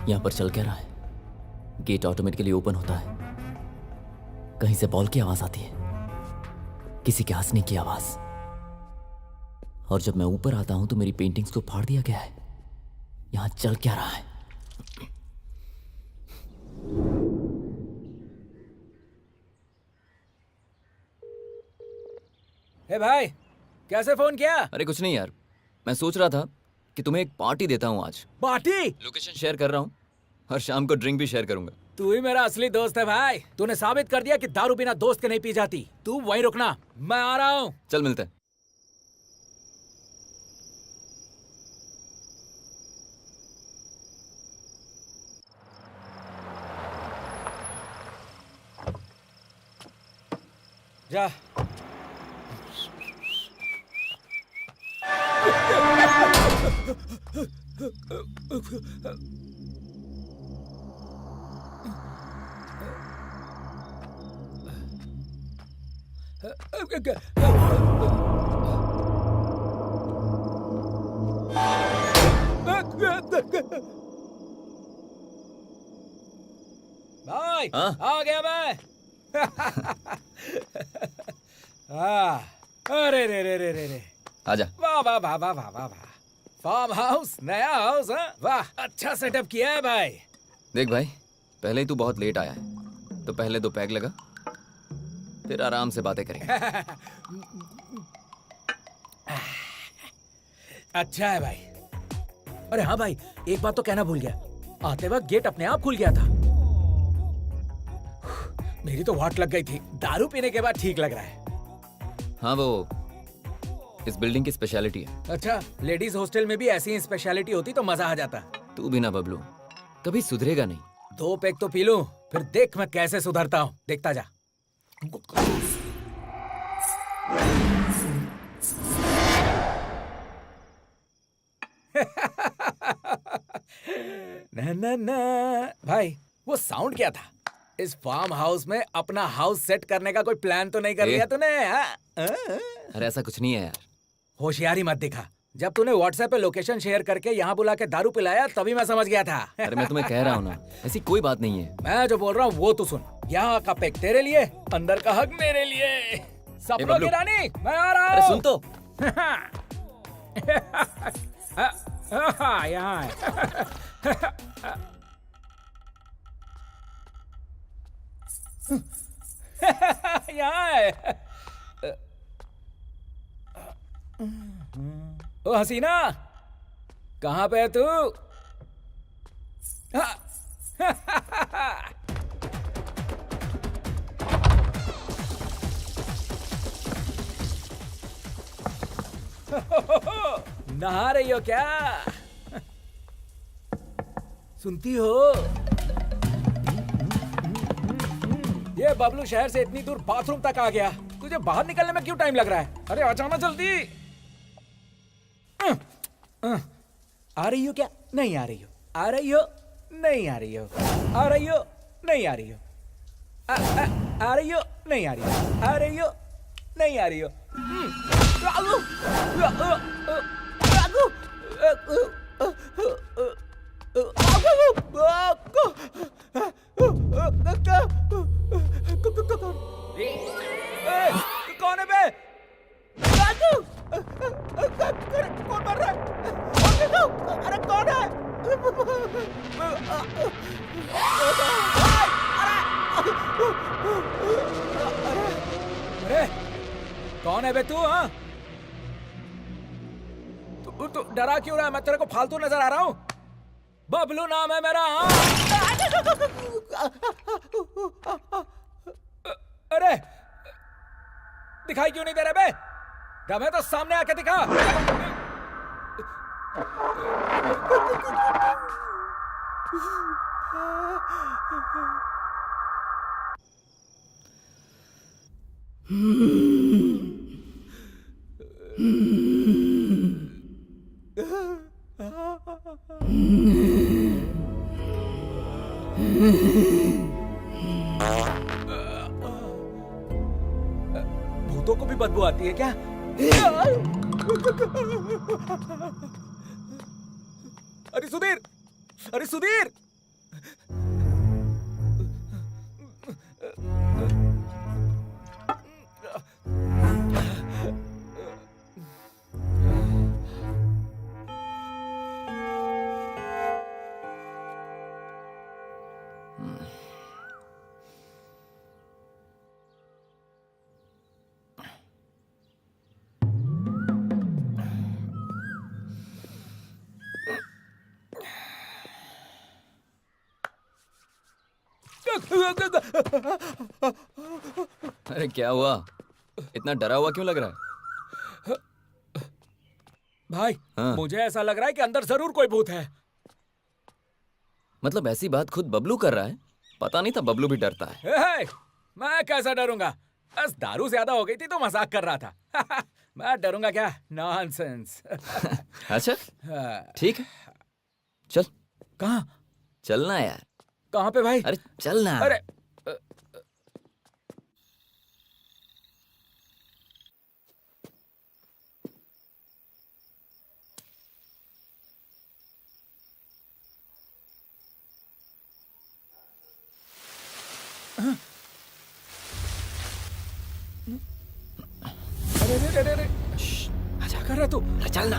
यहां पर चल क्या रहा है? गेट ऑटोमेटिकली ओपन होता है। कहीं से बॉल की आवाज आती है, किसी के हंसने की आवाज। और जब मैं ऊपर आता हूं तो मेरी पेंटिंग्स को फाड़ दिया गया है। यहां चल क्या रहा है? हे भाई, कैसे फोन किया? अरे कुछ नहीं यार, मैं सोच रहा था कि तुम्हें एक पार्टी देता हूं आज। पार्टी? लोकेशन शेयर कर रहा हूं और शाम को ड्रिंक भी शेयर करूंगा। तू ही मेरा असली दोस्त है भाई। तूने साबित कर दिया कि दारू बिना दोस्त के नहीं पी जाती। तू वहीं रुकना, मैं आ रहा हूं। चल मिलते हैं। जा। भाई, आ गया मैं। अरे रे रे रे रे रे, आजा। वाह वाह वाह वाह वाह वाह वाह। फार्म हाउस, नया हाउस। वाह, अच्छा सेटअप किया है भाई। देख भाई, पहले ही तू बहुत लेट आया है, तो पहले 2 पैग लगा, फिर आराम से बातें करेंगे। अच्छा है भाई। अरे हाँ भाई, एक बात तो कहना भूल गया। आते वक्त गेट अपने आप खुल गया था। मेरी तो वाट लग गई थी। दारू पीने के बाद ठीक लग रहा है। हाँ, वो इस बिल्डिंग की स्पेशलिटी है। अच्छा, लेडीज हॉस्टल में भी ऐसी ही स्पेशलिटी होती तो मजा आ जाता। तू भी ना बबलू, कभी सुधरेगा नहीं। 2 पैग तो पी लूं, फिर देख मैं कैसे सुधरता हूँ। देखता जा। ना ना ना। भाई, वो साउंड क्या था? इस फार्म हाउस में अपना हाउस सेट करने का कोई प्लान तो नहीं कर लिया तूने? अरे ऐसा कुछ नहीं है यार। होशियारी मत दिखा। जब तूने व्हाट्सएप पे लोकेशन शेयर करके यहाँ बुला के दारू पिलाया तभी मैं समझ गया था। अरे मैं तुम्हें कह रहा हूँ ना, ऐसी कोई बात नहीं है। मैं जो बोल रहा हूँ वो तू सुन। यहाँ का पेक तेरे लिए, अंदर का हक मेरे लिए। सपनों की रानी, मैं आ रहा हूँ। अरे सुन तो। यहाँ है। यहाँ है। ओ हसीना, कहाँ पे है तू? नहा रही हो क्या? सुनती हो? ये बबलू शहर से इतनी दूर बाथरूम तक आ गया। तुझे बाहर निकलने में क्यों टाइम लग रहा है? अरे आ जाना जल्दी। आ रही हो क्या? नहीं आ रही हो? आ रही हो? नहीं आ रही हो? आ रही हो? नहीं आ रही हो? आ रही हो? नहीं आ रही हो? आ रही हो? नहीं आ रही हो? कौन है बे? कौन मर रहा है? अरे कौन है? अरे कौन है बे तू? हाँ, तू डरा क्यों रहा है? मैं तेरे को फालतू नजर आ रहा हूँ? बबलू नाम है मेरा। हाँ। अरे दिखाई क्यों नहीं दे रहे बे? दम है तो सामने आके दिखा। भूतों को भी बदबू आती है क्या? अरे सुधीर, अरे सुधीर! अरे क्या हुआ? इतना डरा हुआ क्यों लग रहा है? भाई हाँ। मुझे ऐसा लग रहा है कि अंदर जरूर कोई भूत है। मतलब ऐसी बात खुद बबलू कर रहा है? पता नहीं था बबलू भी डरता है। हे, मैं कैसा डरूंगा? बस दारू ज्यादा हो गई थी तो मजाक कर रहा था। मैं डरूंगा क्या? नॉनसेंस। अच्छा ठीक है, चल। कहाँ? चलना यार। कहाँ पे भाई? अरे चलना। अरे अरे अरे अरे अरे क्या कर रहा तू? चलना।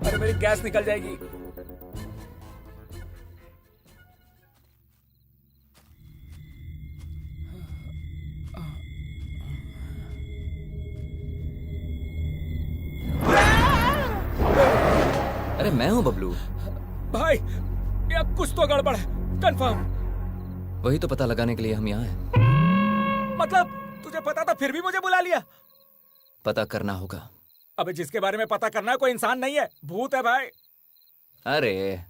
अरे मेरी गैस निकल जाएगी। अरे मैं हूँ बबलू। भाई ये कुछ तो गड़बड़ है, कंफर्म। वही तो पता लगाने के लिए हम यहाँ हैं। मतलब तुझे पता था फिर भी मुझे बुला लिया? पता करना होगा। अबे जिसके बारे में पता करना है कोई इंसान नहीं है, भूत है भाई। अरे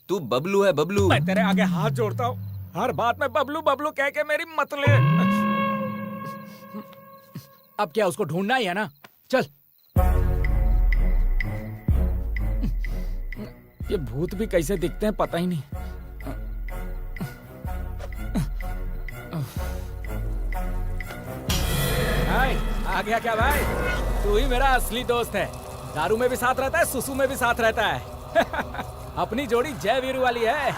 तू बबलू है, बबलू। मैं तेरे आगे हाथ जोड़ता हूँ, हर बात में बबलू बबलू कह के मेरी मत ले। अब क्या उसको ढूंढना ही है ना? चल। ये भूत भी कैसे दिखते हैं पता ही नहीं। भाई आ गया क्या भाई? तू ही मेरा असली दोस्त है। दारू में भी साथ रहता है, सुसु में भी साथ रहता है। अपनी जोड़ी जय वीरू वाली है।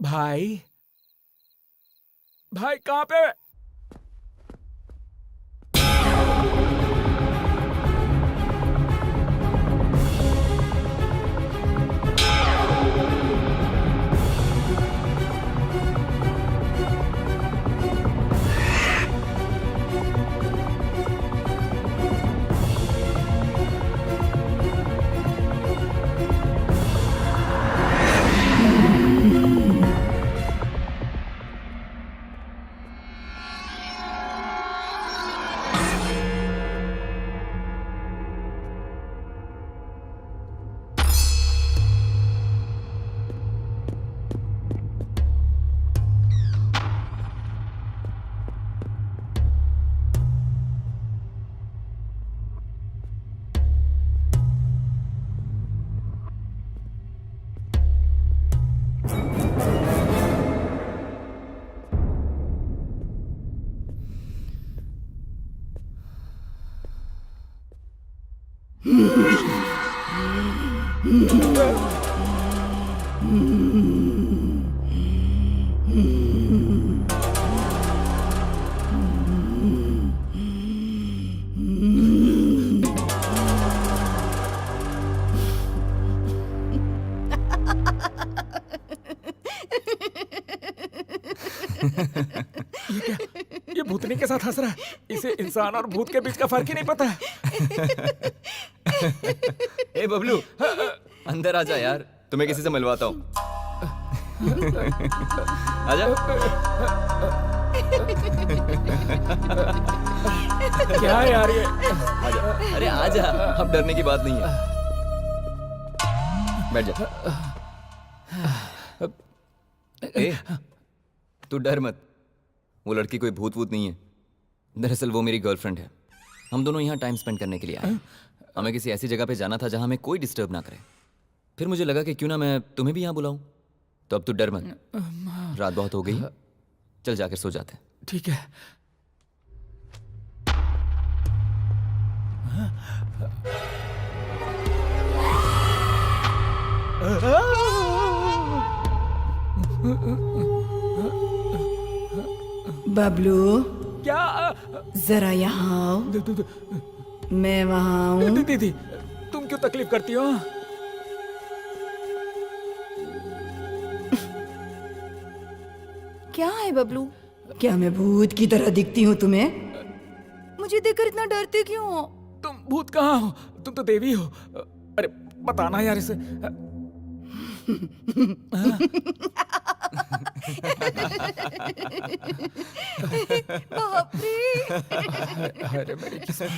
भाई भाई कहाँ पे? ये भूतनी के साथ बहुत हंस रहा है। इसे इंसान और भूत के बीच का फर्क ही नहीं पता है। ए बबलू, अंदर आ जा यार, तुम्हें किसी से मिलवाता हूँ। आजा। क्या है यार ये? आजा, अरे आजा, अब डरने की बात नहीं है। बैठ जा। ए, तू डर मत, वो लड़की कोई भूत वूत नहीं है। दरअसल वो मेरी गर्लफ्रेंड है। हम दोनों यहाँ टाइम स्पेंड करने के लिए आए। हमें किसी ऐसी जगह पे जाना था जहाँ हमें कोई डिस्टर्ब ना करे। फिर मुझे लगा कि क्यों ना मैं तुम्हें भी यहाँ बुलाऊं। तो अब तू डर मत, रात बहुत हो गई, चल जाकर सो जाते हैं। ठीक है। बबलू, क्या? जरा यहाँ आओ। मैं वहाँ हूँ। दीदी, तुम क्यों तकलीफ करती हो? क्या है बबलू? क्या मैं भूत की तरह दिखती हूँ तुम्हें? मुझे देखकर इतना डरते क्यों हो? तुम भूत कहाँ हो? तुम तो देवी हो। अरे बताना यार इसे। बाप रे। अरे मेरी किस्मत।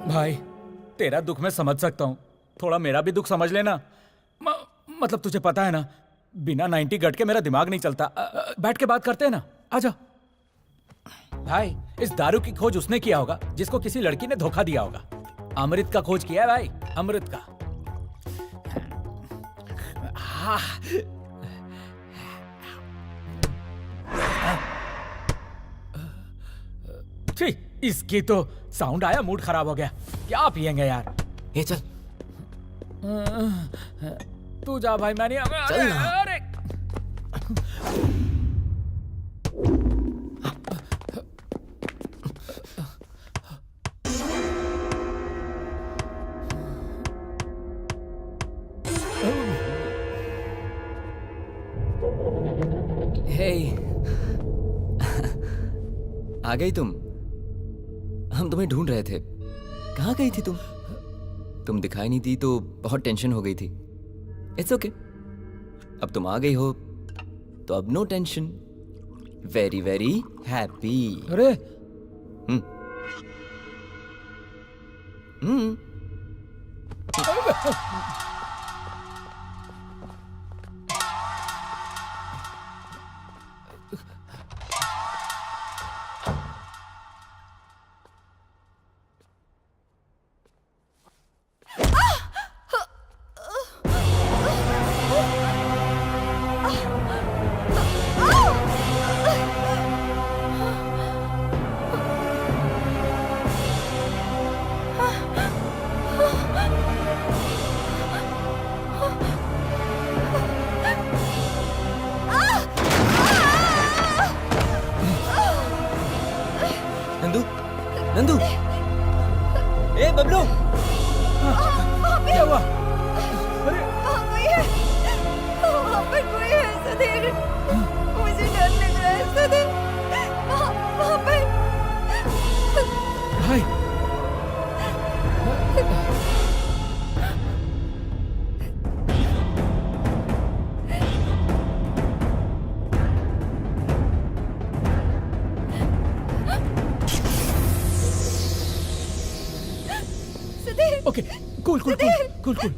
भाई, तेरा दुख मैं समझ सकता हूँ, थोड़ा मेरा भी दुख समझ लेना। मतलब तुझे पता है ना, बिना 90 गट के मेरा दिमाग नहीं चलता। बैठ के बात करते हैं ना, आजा। भाई, इस दारू की खोज उसने किया होगा जिसको किसी लड़की ने धोखा दिया होगा। अमृत का खोज किया है भाई, अमृत का। ठीक, इसकी तो साउंड आया, मूड खराब हो गया। क्या पिएंगे यार? ये चल, तू जा भाई, मैं नहीं। चल ना। अरे हे, आ गई तुम? हम तुम्हें ढूंढ रहे थे। कहाँ गई थी तुम? तुम दिखाई नहीं दी तो बहुत टेंशन हो गई थी। इट्स ओके, अब तुम आ गई हो तो अब no tension. Very very happy. अरे नंदू, नंदू, ए बबलू, क्या हुआ? अरे वहाँ पर कोई है सुधीर, मुझे डर लग रहा है सुधीर। वहाँ पर भाई, okay cool cool cool cool.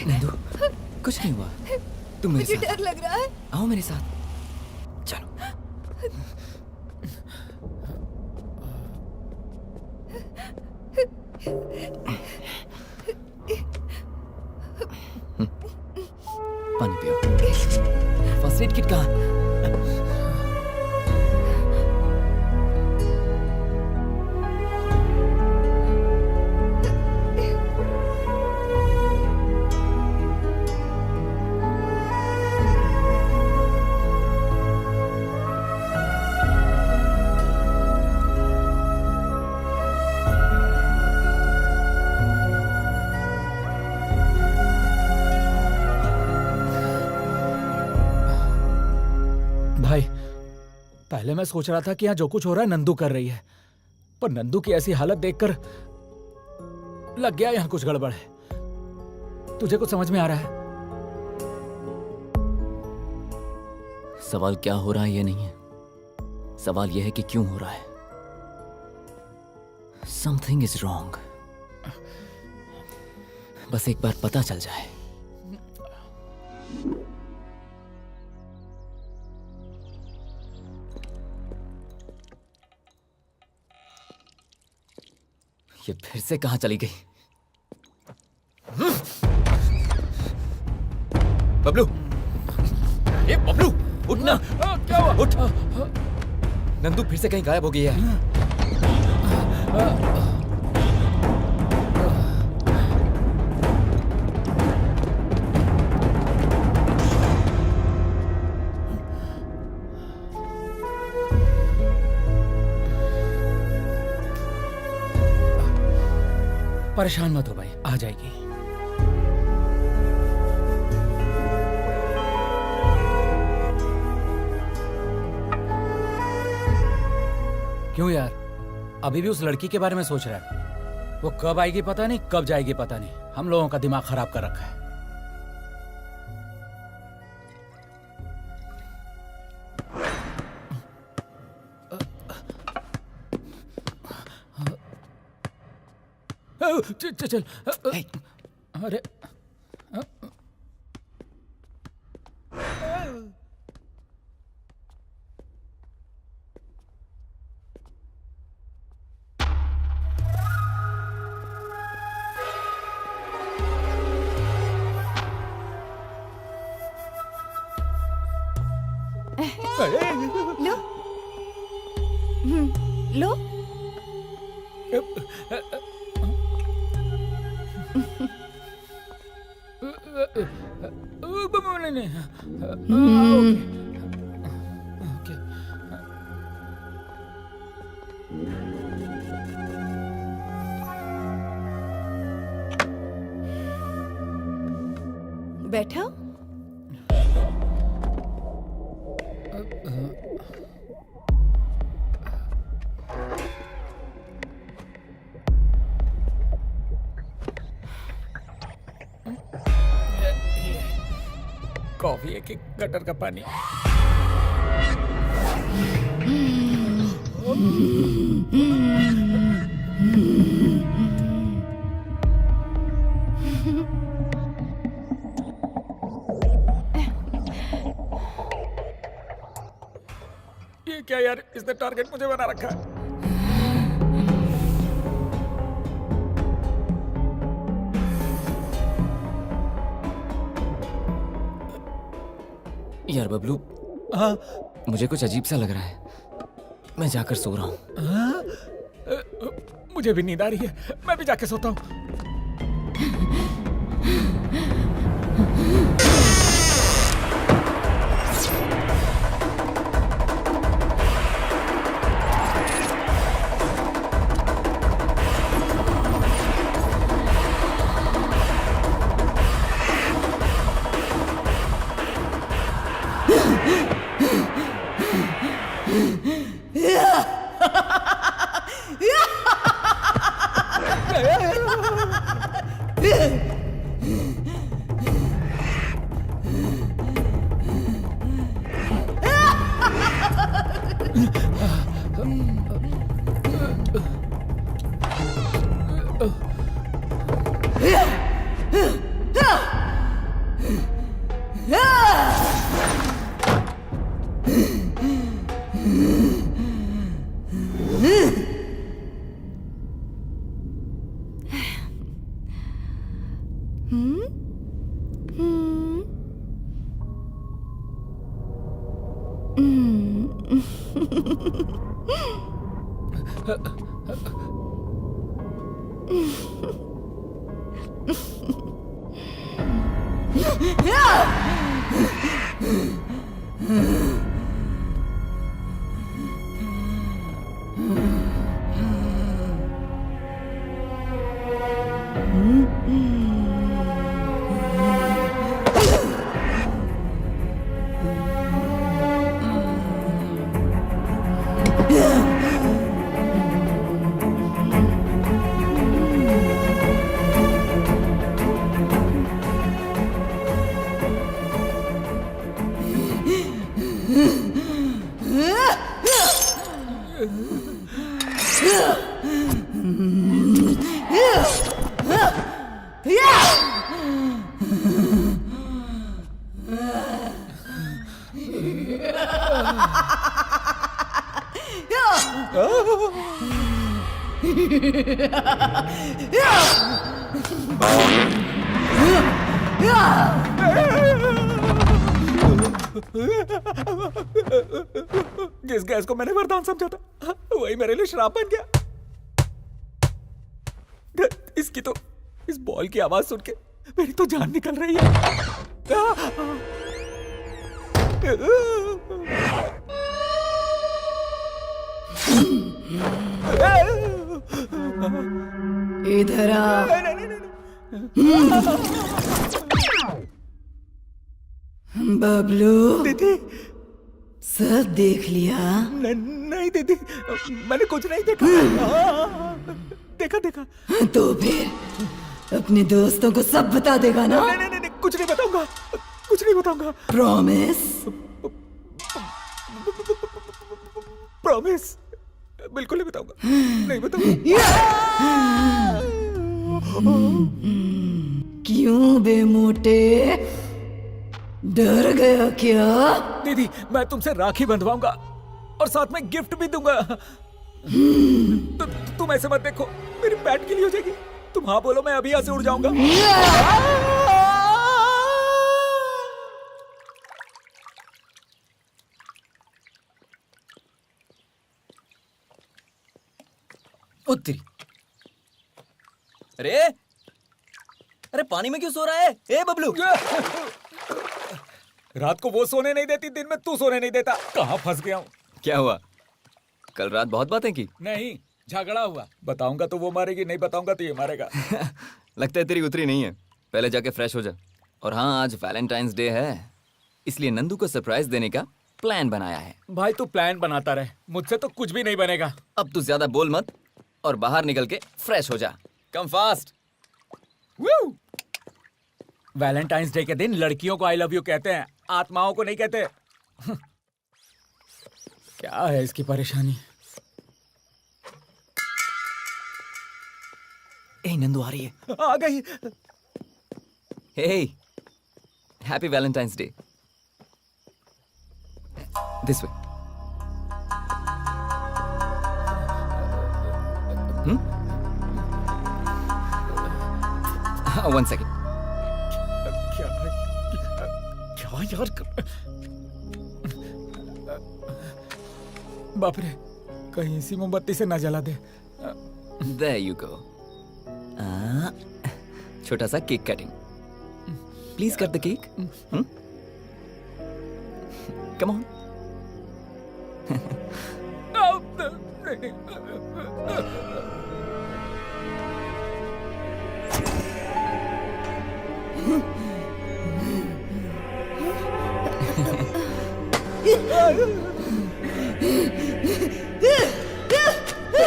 Nandu कुछ नहीं हुआ, तुम मेरे मुझे साथ डर लग रहा है। आओ मेरे साथ चलो। पानी पियो। फर्स्ट एड किट कहाँ? भाई पहले मैं सोच रहा था कि यहाँ जो कुछ हो रहा है नंदू कर रही है, पर नंदू की ऐसी हालत देखकर लग गया यहाँ कुछ गड़बड़ है। तुझे कुछ समझ में आ रहा है? सवाल क्या हो रहा है ये नहीं है, सवाल यह है कि क्यों हो रहा है। समथिंग इज रॉन्ग, बस एक बार पता चल जाए। ये फिर से कहां चली गई? बबलू, ये बबलू उठना। क्या हुआ? उठ। नंदू फिर से कहीं गायब हो गई है। परेशान मत हो भाई, आ जाएगी। क्यों यार, अभी भी उस लड़की के बारे में सोच रहा है? वो कब आएगी पता नहीं, कब जाएगी पता नहीं। हम लोगों का दिमाग खराब कर रखा है। चल चल। अरे लो लो। बैठो। कॉफी है कि गटर का पानी? ये क्या यार, इसने टारगेट मुझे बना रखा है। यार बबलू, हाँ मुझे कुछ अजीब सा लग रहा है। मैं जाकर सो रहा हूँ। हाँ? मुझे भी नींद आ रही है, मैं भी जाके सोता हूँ। जिस गैस को मैंने वरदान समझा था वही मेरे लिए श्राप बन गया। इसकी तो इस बॉल की आवाज सुन के मेरी तो जान निकल रही है। इधर आ। बबलू दीदी सब देख लिया? नहीं दीदी, मैंने कुछ नहीं देखा। देखा तो फिर अपने दोस्तों को सब बता देगा ना? नहीं, कुछ नहीं बताऊंगा। प्रॉमिस? प्रॉमिस, बिल्कुल नहीं बताऊंगा। क्यों बे मोटे, डर गया क्या? दीदी मैं तुमसे राखी बंधवाऊंगा और साथ में गिफ्ट भी दूंगा। तुम ऐसे मत देखो, मेरी पैट के लिए हो जाएगी। तुम हाँ बोलो, मैं अभी यहाँ से उड़ जाऊंगा। उत्तरी। अरे पानी में क्यों सो रहा है? ए बबलू, रात को वो सोने नहीं देती, दिन में तू सोने नहीं देता। कहाँ फंस गया हूँ? क्या हुआ? कल रात बहुत बातें की? नहीं, झगड़ा हुआ। बताऊंगा तो वो मारेगी, नहीं बताऊंगा तो ये मारेगा। लगता है तेरी उतरी नहीं है। पहले जाके फ्रेश हो जा। और हाँ, आज वैलेंटाइंस डे है, इसलिए नंदू को सरप्राइज देने का प्लान बनाया है। भाई तू प्लान बनाता रहे, मुझसे तो कुछ भी नहीं बनेगा। अब तू ज्यादा बोल मत और बाहर निकल के फ्रेश हो जा। Come fast. वैलेंटाइंस डे के दिन लड़कियों को आई लव यू कहते हैं, आत्माओं को नहीं कहते। क्या है इसकी परेशानी? ए नंदू आ रही है। आ गई। Hey, happy Valentine's day. This way. One second. क्या यार? बाप रे, कहीं इसी मोमबत्ती से ना जला दे। There you go. छोटा सा cake cutting. Please cut the cake. Come on.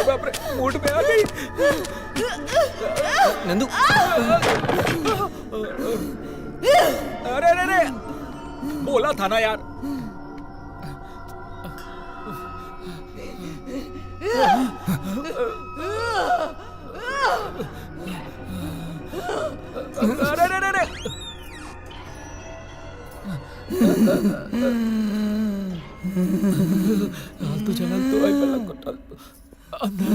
बाप रे, मूड में आ गई। नंदू। अरे बोला था ना यार। अरे तो चला तो आई पलक को डाल अंदर।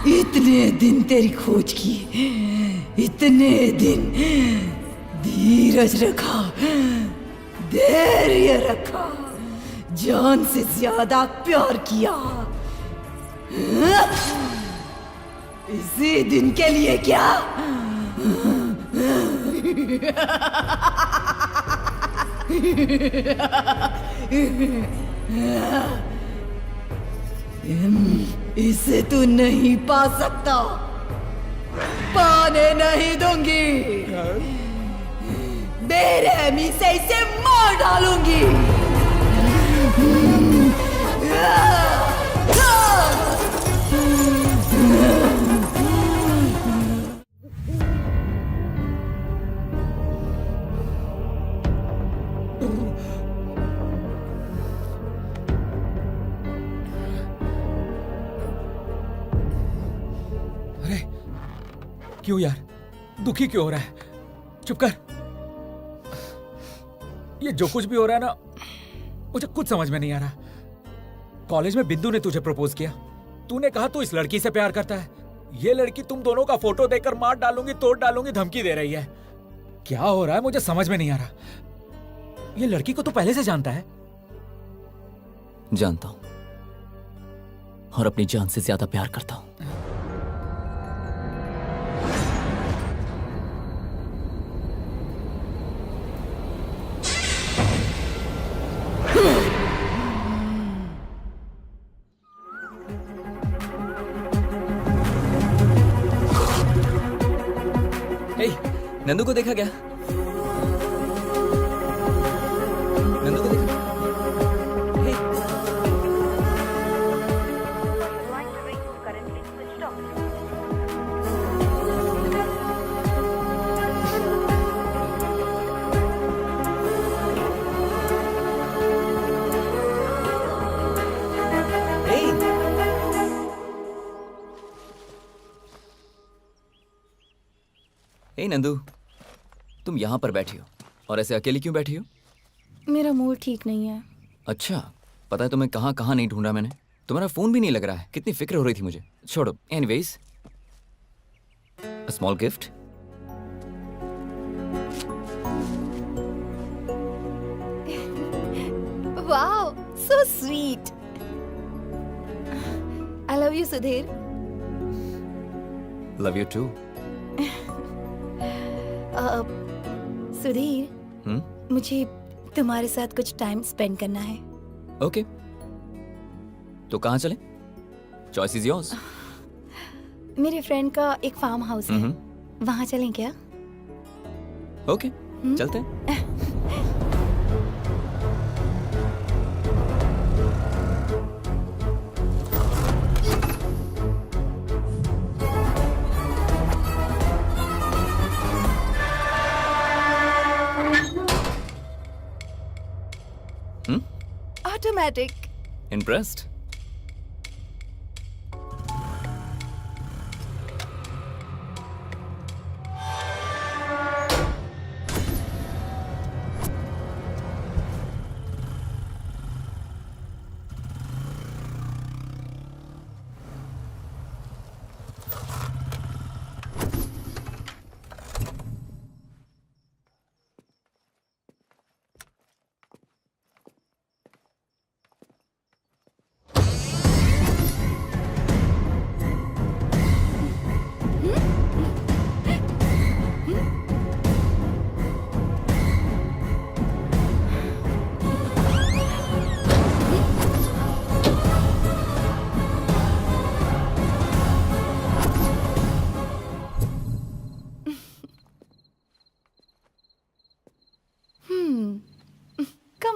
इतने दिन तेरी खोज की, इतने दिन धीरज रखा, धैर्य रखा, जान से ज्यादा प्यार किया, इसी दिन के लिए क्या? इसे तू नहीं पा सकता, पाने नहीं दूंगी, बेरहमी से इसे मार डालूंगी। क्यों यार, दुखी क्यों हो रहा है? चुप कर। ये जो कुछ भी हो रहा है ना, मुझे कुछ समझ में नहीं आ रहा। कॉलेज में बिंदु ने तुझे प्रपोज किया, तूने कहा तू इस लड़की से प्यार करता है। ये लड़की तुम दोनों का फोटो देखकर मार डालूंगी, तोड़ डालूंगी धमकी दे रही है। क्या हो रहा है मुझे समझ में नहीं आ रहा। ये लड़की को तू पहले से जानता है? जानता हूं, और अपनी जान से ज्यादा प्यार करता हूं। नंदू को देखा क्या? नंदू को देखा? हे नंदू, तुम यहाँ पर बैठी हो और ऐसे अकेली क्यों बैठी हो? मेरा मूड ठीक नहीं है। अच्छा, पता है तुम्हें कहाँ कहाँ नहीं ढूंढा मैंने? तुम्हारा फोन भी नहीं लग रहा है। कितनी फिक्र हो रही थी मुझे। छोड़ो, anyways, a small gift. Wow, so sweet. I love you Sudhir. Love you too. Sudhir, मुझे तुम्हारे साथ कुछ टाइम स्पेंड करना है। ओके, तो कहाँ चले? Choice is yours. मेरे फ्रेंड का एक फार्म हाउस है, वहाँ चलें क्या? ओके, चलते हैं। Automatic. Impressed?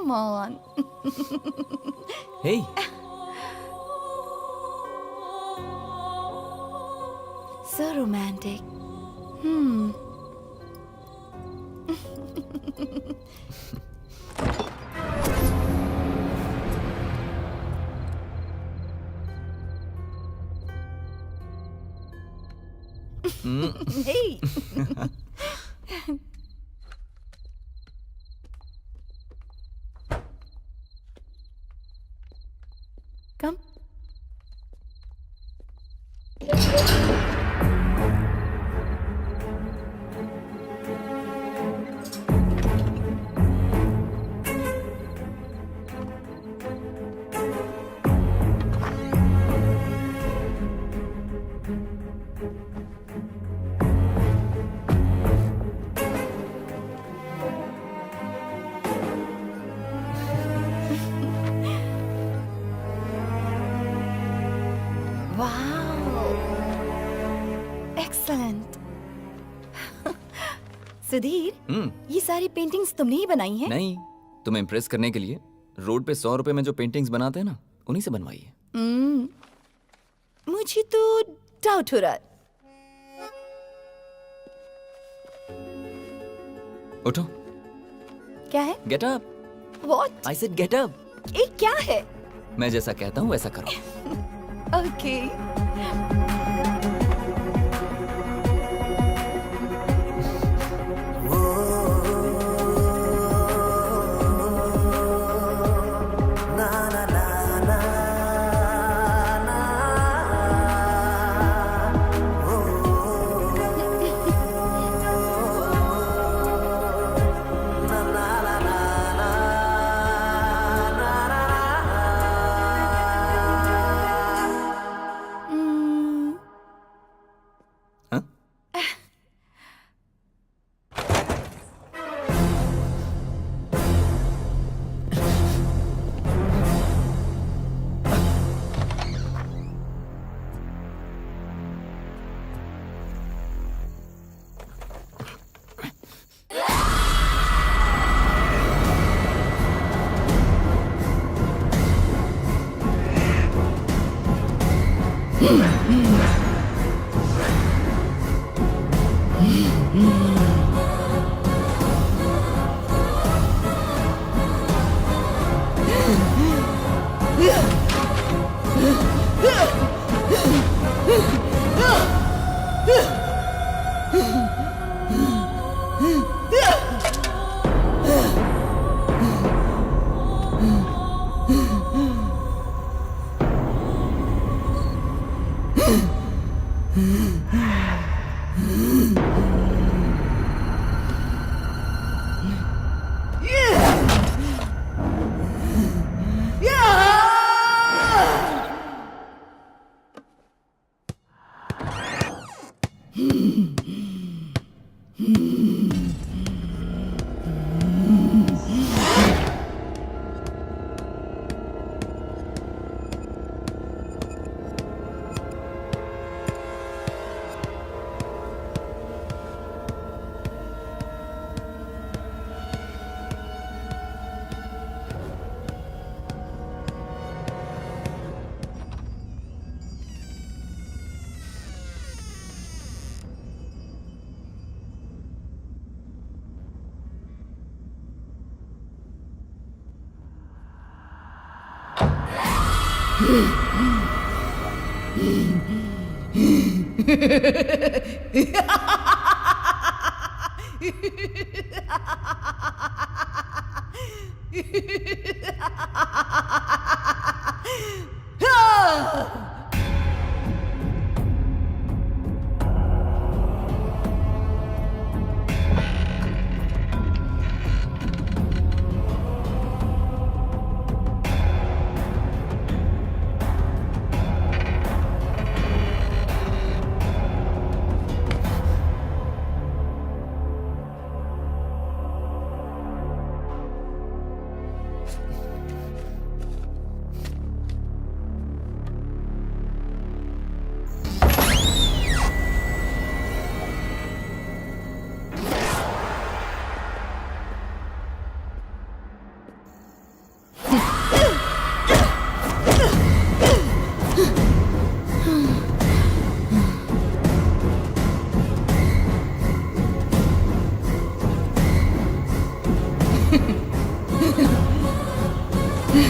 Come on. Hey. So romantic. Hey. Come. Wow. Excellent. Sudhir, ये सारी पेंटिंग्स तुमने ही बनाई हैं? नहीं, तुम्हें इम्प्रेस करने के लिए रोड पे 100 रुपए में जो पेंटिंग्स बनाते हैं ना, उन्हीं से बनवाई है। मुझे तो डाउट हो रहा है। उठो। क्या है? Get up. What? I said get up. ये क्या है? मैं जैसा कहता हूँ वैसा करो। ओके।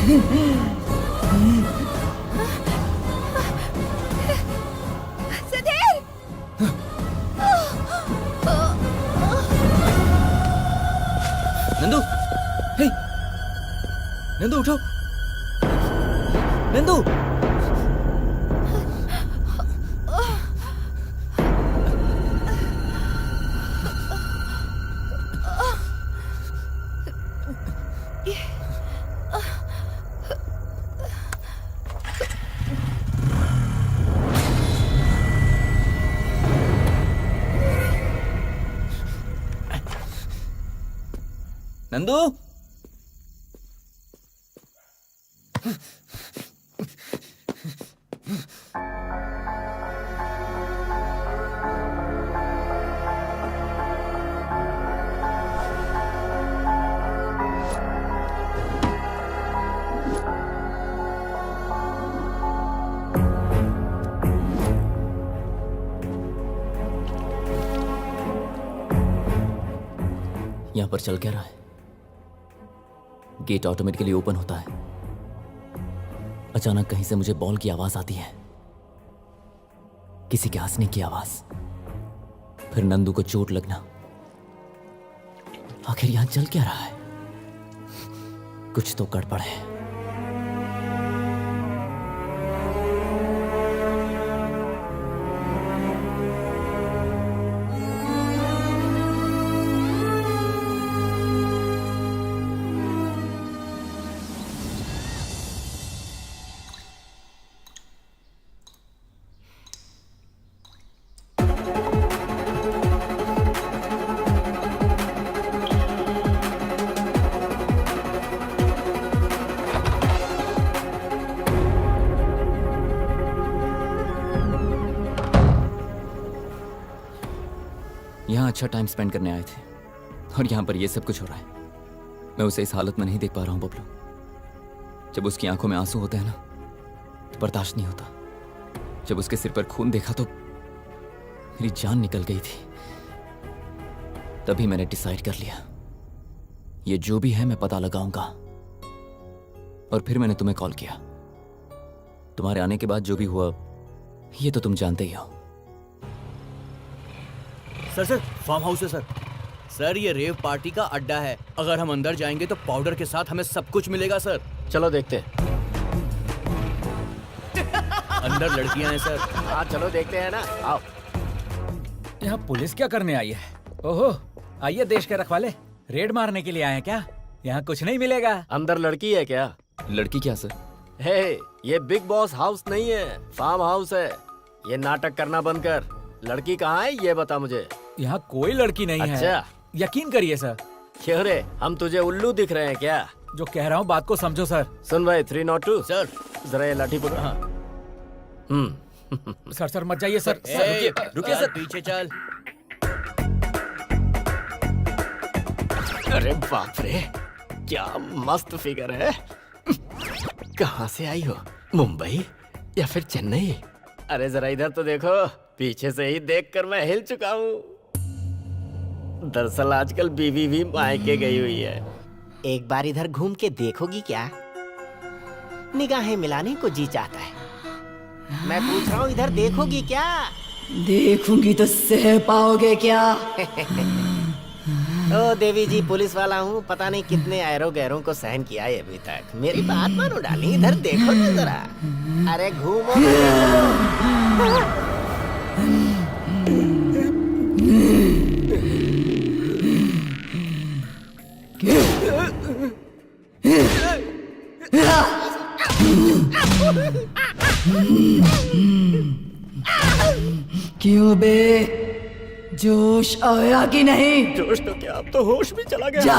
सुधीर! नंदू, हे, नंदू उठो, नंदू। नंदू, यहां पर चल क्या रहा है? गेट ऑटोमेटिकली ओपन होता है। अचानक कहीं से मुझे बॉल की आवाज आती है, किसी के हंसने की आवाज, फिर नंदू को चोट लगना। आखिर यहां चल क्या रहा है? कुछ तो गड़बड़ है। यहां अच्छा टाइम स्पेंड करने आए थे और यहां पर ये सब कुछ हो रहा है। मैं उसे इस हालत में नहीं देख पा रहा हूं बबलू। जब उसकी आंखों में आंसू होते हैं ना, तो बर्दाश्त नहीं होता। जब उसके सिर पर खून देखा तो मेरी जान निकल गई थी। तभी मैंने डिसाइड कर लिया, ये जो भी है मैं पता लगाऊंगा। और फिर मैंने तुम्हें कॉल किया। तुम्हारे आने के बाद जो भी हुआ ये तो तुम जानते ही हो। सर, फार्म हाउस है सर। सर, ये रेव पार्टी का अड्डा है। अगर हम अंदर जाएंगे तो पाउडर के साथ हमें सब कुछ मिलेगा सर। चलो देखते हैं। अंदर लड़कियां हैं सर। हाँ चलो देखते हैं ना, आओ। यहाँ पुलिस क्या करने आई है? ओहो, आइए देश के रखवाले, रेड मारने के लिए आए हैं क्या? यहाँ कुछ नहीं मिलेगा। अंदर लड़की है क्या? लड़की क्या सर? हे, ये बिग बॉस हाउस नहीं है, फार्म हाउस है। ये नाटक करना बंद कर। लड़की कहाँ है ये बता मुझे। यहाँ कोई लड़की नहीं है। अच्छा। यकीन करिए सर। क्यों रे, हम तुझे उल्लू दिख रहे हैं क्या? जो कह रहा हूँ बात को समझो सर। सुन भाई 302 सर। जरा ये लाठी पकड़। हाँ। सर मत जाइए सर। रुकिए सर, पीछे चल। अरे बाप रे, क्या मस्त फिगर है। कहाँ से आई हो, मुंबई या फिर चेन्नई? अरे जरा इधर तो देखो, पीछे से ही देखकर मैं हिल चुका हूँ। दरअसल आजकल बीवी भी मायके गई हुई है। एक बार इधर घूम के देखोगी क्या? निगाहें मिलाने को जी चाहता है। मैं पूछ रहा हूँ, इधर देखोगी क्या? देखूंगी तो सह पाओगे क्या? ओ देवी जी, पुलिस वाला हूँ। पता नहीं कितने ऐरो गैरों को सहन किया है अभी तक। मेरी बात मानो डाली, इधर देखो ना जरा। अरे घूमो ना, क्यों बे, जोश आया कि नहीं? जोश तो क्या, अब तो होश भी चला गया। जा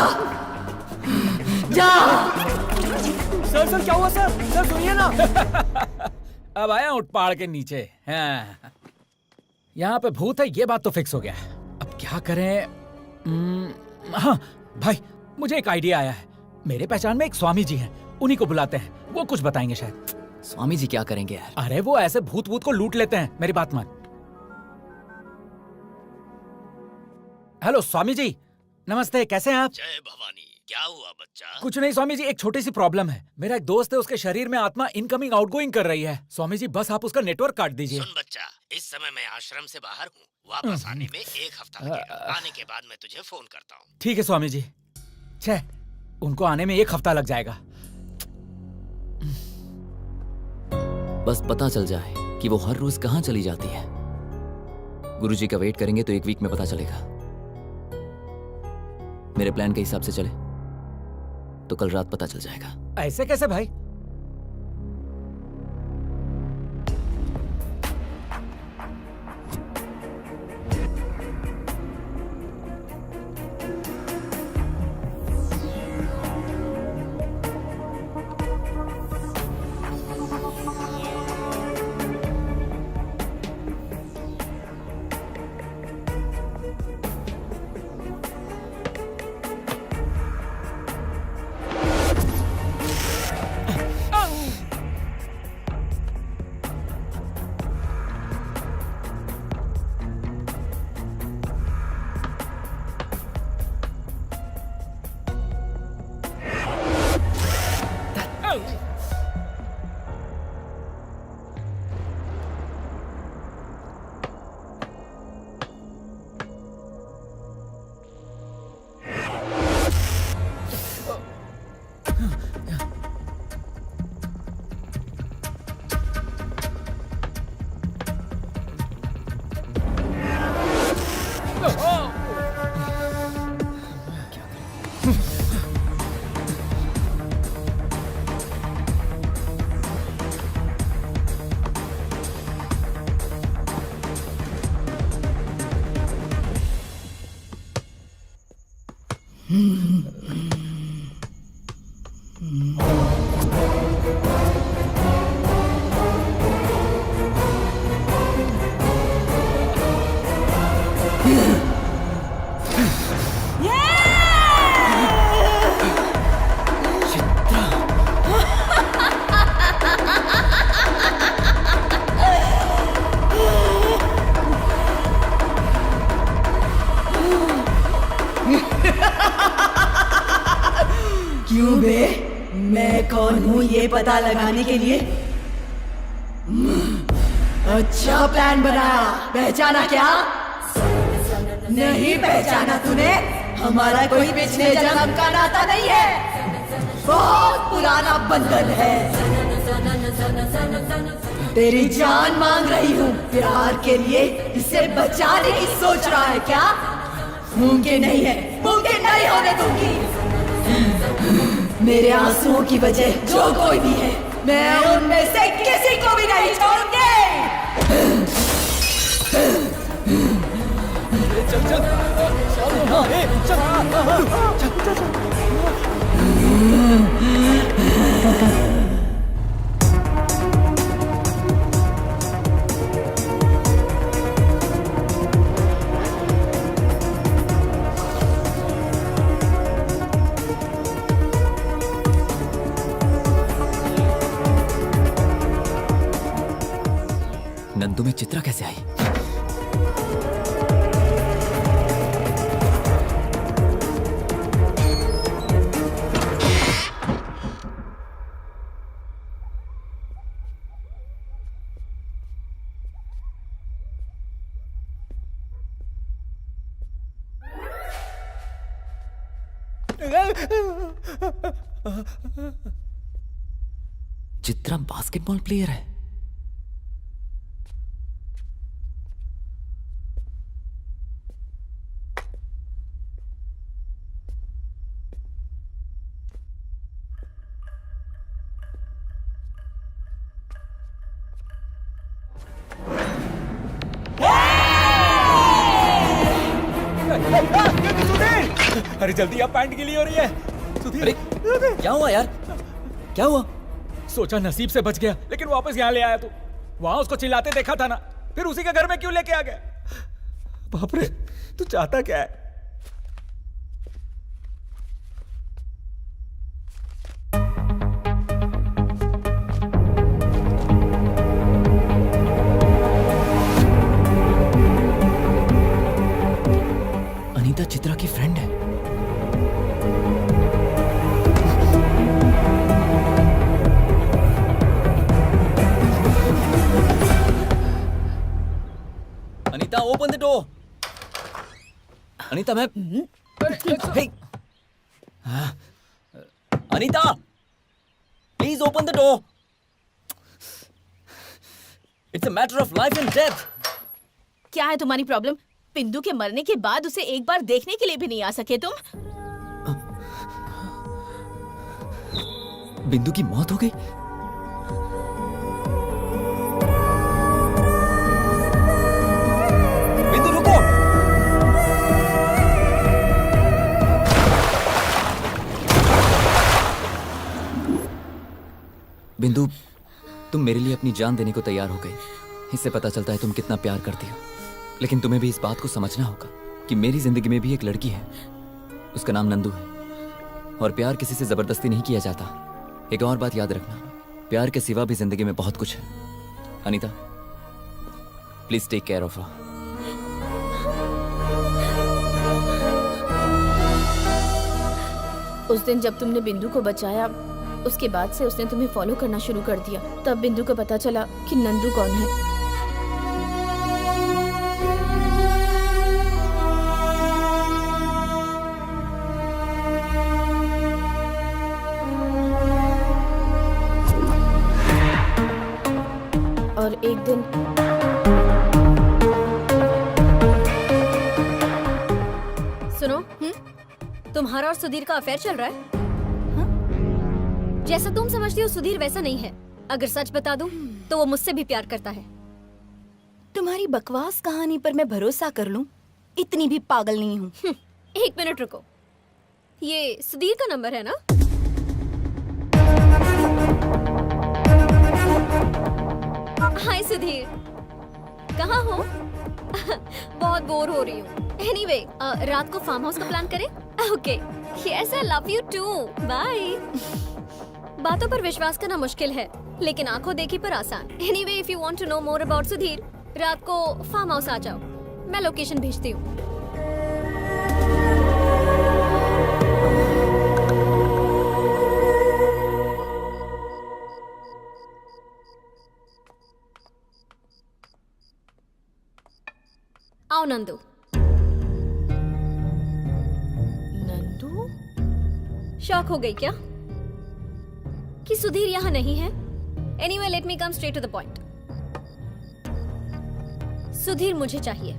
जा। सर क्या हुआ सर? सर सुनिए ना। अब आया उठ पहाड़ के नीचे। हाँ। यहाँ पे भूत है, ये बात तो फिक्स हो गया। अब क्या करें? हाँ भाई, मुझे एक आइडिया आया है। मेरे पहचान में एक स्वामी जी हैं, उन्हीं को बुलाते हैं, वो कुछ बताएंगे शायद। स्वामी जी क्या करेंगे यार? अरे वो ऐसे भूत भूत को लूट लेते हैं, मेरी बात मान। हेलो स्वामी जी, नमस्ते, कैसे हैं आप? जय भवानी। क्या हुआ बच्चा? कुछ नहीं स्वामी जी, एक छोटी सी प्रॉब्लम है। मेरा एक दोस्त है, उसके शरीर में आत्मा इनकमिंग आउटगोइंग कर रही है। स्वामी जी बस आप उसका नेटवर्क काट दीजिए। सुन बच्चा, इस समय मैं आश्रम से बाहर हूँ, वापस आने में 1 हफ्ता लगेगा। आने के बाद मैं तुझे फोन करता हूँ। ठीक है स्वामी जी। छे, उनको आने में 1 हफ्ता लग जाएगा। बस पता चल जाए कि वो हर रोज कहाँ चली जाती है। गुरुजी का वेट करेंगे तो 1 वीक में पता चलेगा। मेरे प्लान के हिसाब से चले तो कल रात पता चल जाएगा। ऐसे कैसे भाई? क्यों बे? मैं कौन हूँ ये पता लगाने के लिए? अच्छा प्लान बनाया। पहचाना क्या? नहीं पहचाना तूने? हमारा कोई पिछले जन्म का नाता नहीं है, बहुत पुराना बंधन है। तेरी जान मांग रही हूँ प्यार के लिए। इसे बचाने की सोच रहा है क्या? मुमकिन नहीं है, मुमकिन नहीं होने दूंगी। मेरे आंसुओं की वजह जो कोई भी है, मैं उनमें से किसी को भी नहीं छोड़ूंगी। नंदू में चित्रा कैसे आई? चित्रा बास्केटबॉल प्लेयर है। अरे जल्दी, आप पैंट गीली हो रही है। सुधीर, क्या हुआ यार? क्या हुआ? सोचा नसीब से बच गया, लेकिन वापस यहाँ ले आया तू। वहां उसको चिल्लाते देखा था ना, फिर उसी के घर में क्यों लेके आ गया? बाप रे, तू चाहता क्या है? अनीता चित्रा की फ्रेंड है। Anita open the door. Anita मैं Hey! Anita please open the door. It's a matter of life and death. क्या है तुम्हारी प्रॉब्लम? बिंदु के मरने के बाद उसे एक बार देखने के लिए भी नहीं आ सके तुम? बिंदु की मौत हो गई? बिंदु रुको। बिंदु तुम मेरे लिए अपनी जान देने को तैयार हो गई। इससे पता चलता है तुम कितना प्यार करती हो। लेकिन तुम्हें भी इस बात को समझना होगा कि मेरी जिंदगी में भी एक लड़की है। उसका नाम नंदू है और प्यार किसी से जबरदस्ती नहीं किया जाता। एक और बात याद रखना, प्यार के सिवा भी जिंदगी में बहुत कुछ है। Anita please take care of her. उस दिन जब तुमने बिंदु को बचाया, उसके बाद से उसने तुम्हें फॉलो करना शुरू कर दिया। तब बिंदु को पता चला कि नंदू कौन है। और एक दिन सुनो, तुम्हारा और सुधीर का अफेयर चल रहा है? जैसा तुम समझती हो सुधीर वैसा नहीं है। अगर सच बता दूं तो वो मुझसे भी प्यार करता है। तुम्हारी बकवास कहानी पर मैं भरोसा कर लूं? इतनी भी पागल नहीं हूँ। एक मिनट रुको, ये सुधीर का नंबर है ना? हाय सुधीर, कहाँ हो? बहुत बोर हो रही हूँ। एनीवे, रात को फार्म हाउस का प्लान करें? Okay, yes I love you too, bye. बातों पर विश्वास करना मुश्किल है, लेकिन आंखों देखी पर आसान। Anyway, if you want to know more about Sudhir, रात को फार्म हाउस आ जाओ, मैं लोकेशन भेजती हूँ। आओ नंदू। नंदू? शॉक हो गई क्या कि सुधीर यहाँ नहीं है? Anyway, let me come straight to the point. Sudhir मुझे चाहिए,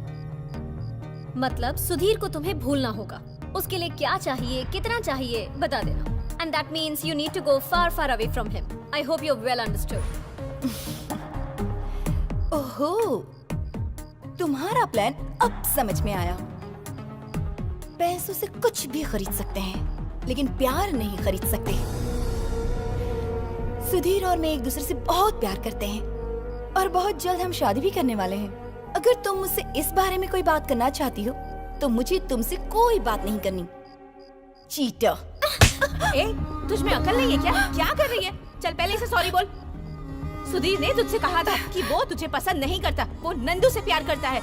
मतलब सुधीर को तुम्हें भूलना होगा। उसके लिए क्या चाहिए, कितना चाहिए, बता देना। And that means you need to go far far away from him. I hope you well understood. ओहो, तुम्हारा प्लान अब समझ में आया। पैसों से कुछ भी खरीद सकते हैं, लेकिन प्यार नहीं खरीद सकते। सुधीर और मैं एक दूसरे से बहुत प्यार करते हैं और बहुत जल्द हम शादी भी करने वाले हैं। अगर तुम मुझसे इस बारे में कोई बात करना चाहती हो तो मुझे तुमसे कोई बात नहीं करनी। चीटर। ए, तुझ में अकल नहीं है क्या? क्या कर रही है? चल पहले से सॉरी बोल। सुधीर ने तुझसे कहा था कि वो तुझे पसंद नहीं करता, वो नंदू से प्यार करता है।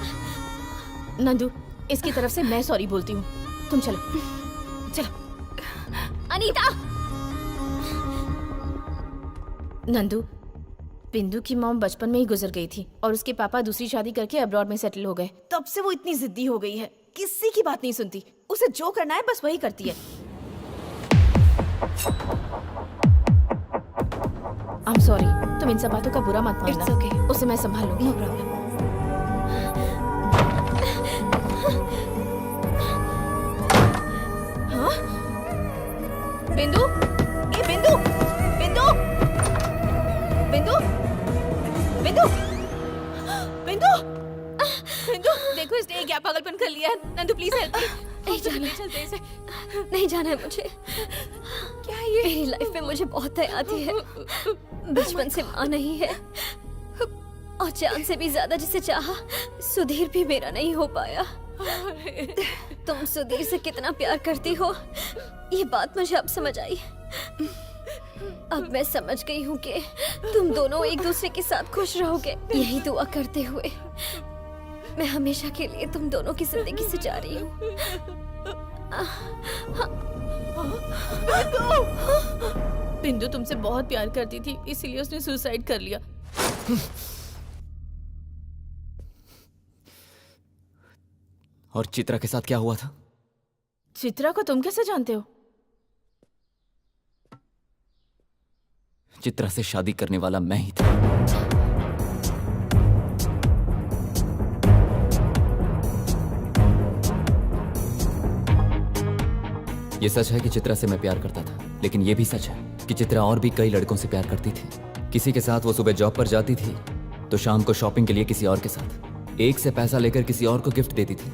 नंदू, इसकी तरफ से मैं सॉरी बोलती हूँ। तुम चलो चलो। अनीता। नंदू, बिंदु की मॉम बचपन में ही गुजर गई थी और उसके पापा दूसरी शादी करके अब्रॉड में सेटल हो गए। तब से वो इतनी जिद्दी हो गई है, किसी की बात नहीं सुनती। उसे जो करना है बस वही करती है। I'm sorry, तुम इन सब बातों का बुरा मत मानना। It's okay. उसे मैं संभाल लूंगी। No problem. हाँ? बिंदु? ए बिंदु? बिंदु? बिंदु? बिंदु? बिंदु? बिंदु, देखो इसने क्या पागलपन कर लिया। Nandu please help me. नहीं जाना, चलते इसे। नहीं जाना है मुझे। क्या ये? मेरी लाइफ में मुझे बहुत दया आती है। बचपन से माँ नहीं है और जान से भी ज्यादा जिसे चाहा, सुधीर भी मेरा नहीं हो पाया। तुम सुधीर से कितना प्यार करती हो, ये बात मुझे अब समझ आई। अब मैं समझ गई हूँ कि तुम दोनों एक दूसरे के साथ खुश रहोगे। यही दुआ करते हुए मैं हमेशा के लिए तुम दोनों की जिंदगी से जा रही हूँ। बिंदु तुमसे बहुत प्यार करती थी, इसीलिए उसने सुसाइड कर लिया। और चित्रा के साथ क्या हुआ था? चित्रा को तुम कैसे जानते हो? चित्रा से शादी करने वाला मैं ही था। ये सच है कि चित्रा से मैं प्यार करता था, लेकिन ये भी सच है कि चित्रा और भी कई लड़कों से प्यार करती थी। किसी के साथ वो सुबह जॉब पर जाती थी तो शाम को शॉपिंग के लिए किसी और के साथ, एक से पैसा लेकर किसी और को गिफ्ट देती थी।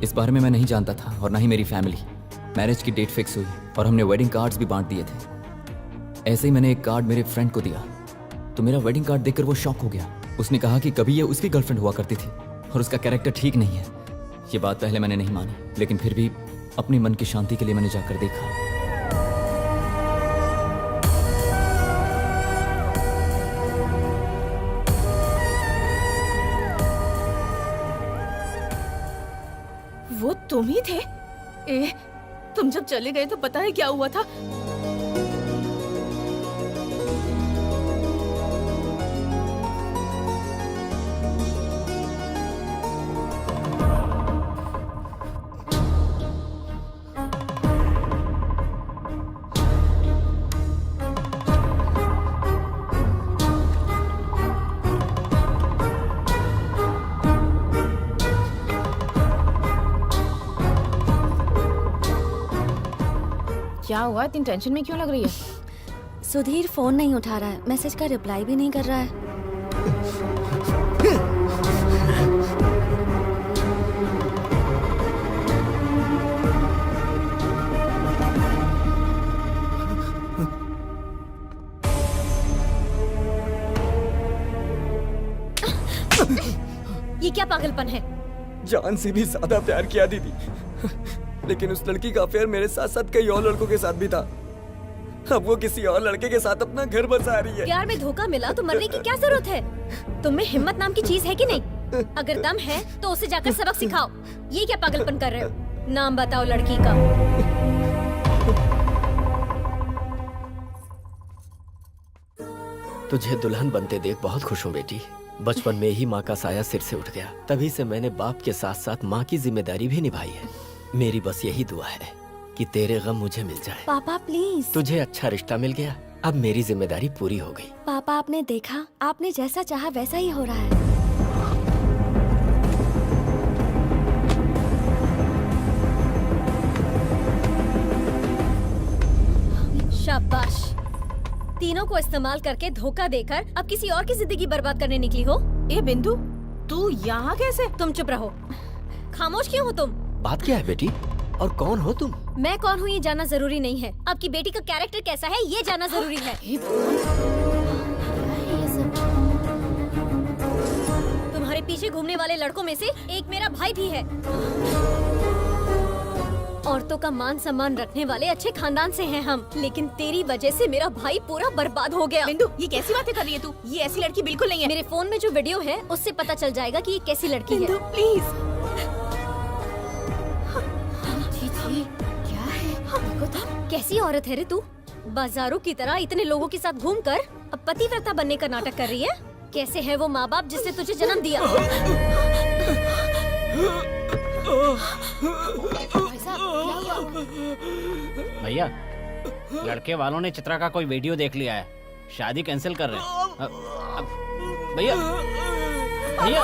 इस बारे में मैं नहीं जानता था और ना ही मेरी फैमिली। मैरिज की डेट फिक्स हुई और हमने वेडिंग कार्ड्स भी बांट दिए थे। ऐसे ही मैंने एक कार्ड मेरे फ्रेंड को दिया तो मेरा वेडिंग कार्ड देखकर वो शॉक हो गया। उसने कहा कि कभी ये उसकी गर्लफ्रेंड हुआ करती थी और उसका कैरेक्टर ठीक नहीं है। ये बात पहले मैंने नहीं मानी, लेकिन फिर भी अपनी मन की शांति के लिए मैंने जाकर देखा। वो तुम ही थे? तुम जब चले गए तो पता है क्या हुआ था? क्या हुआ? इतनी टेंशन में क्यों लग रही है? सुधीर फोन नहीं उठा रहा है, मैसेज का रिप्लाई भी नहीं कर रहा है। ये क्या पागलपन है? जान से भी ज्यादा प्यार किया दीदी, लेकिन उस लड़की का अफेयर मेरे साथ साथ कई और लड़कों के साथ भी था। अब वो किसी और लड़के के साथ अपना घर बसा रही है। प्यार में धोखा मिला तो मरने की क्या जरूरत है? तुम में हिम्मत नाम की चीज है कि नहीं? अगर दम है तो उसे जाकर सबक सिखाओ। ये क्या पागलपन कर रहे हो? नाम बताओ लड़की का। तुझे दुल्हन बनते देख बहुत खुश हूँ बेटी। बचपन में ही माँ का साया सिर से उठ गया, तभी से मैंने बाप के साथ साथ माँ की जिम्मेदारी भी निभाई है। मेरी बस यही दुआ है कि तेरे गम मुझे मिल जाए। पापा प्लीज। तुझे अच्छा रिश्ता मिल गया, अब मेरी जिम्मेदारी पूरी हो गई। पापा आपने देखा, आपने जैसा चाहा वैसा ही हो रहा है। शाबाश। तीनों को इस्तेमाल करके धोखा देकर अब किसी और की जिंदगी बर्बाद करने निकली हो। ए बिंदु, तू यहाँ कैसे? तुम चुप रहो। खामोश क्यों हो तुम? बात क्या है बेटी, और कौन हो तुम? मैं कौन हूँ ये जानना जरूरी नहीं है, आपकी बेटी का कैरेक्टर कैसा है ये जानना जरूरी है। तुम्हारे पीछे घूमने वाले लड़कों में से एक मेरा भाई भी है। औरतों का मान सम्मान रखने वाले अच्छे खानदान से हैं हम, लेकिन तेरी वजह से मेरा भाई पूरा बर्बाद हो गया। बिंदु, ये कैसी बातें कर रही है तू? ये ऐसी लड़की बिल्कुल नहीं है। मेरे फोन में जो वीडियो है उससे पता चल जाएगा कि ये कैसी लड़की बिंदु, है। प्लीज। क्या है? देखो तो कैसी औरत है रे तू। बाजारों की तरह इतने लोगों के साथ घूमकर अब पतिव्रता बनने का नाटक कर रही है। कैसे है वो माँ बाप जिसने तुझे जन्म दिया? भैया, लड़के वालों ने चित्रा का कोई वीडियो देख लिया है, शादी कैंसिल कर रहे हैं। भैया भैया,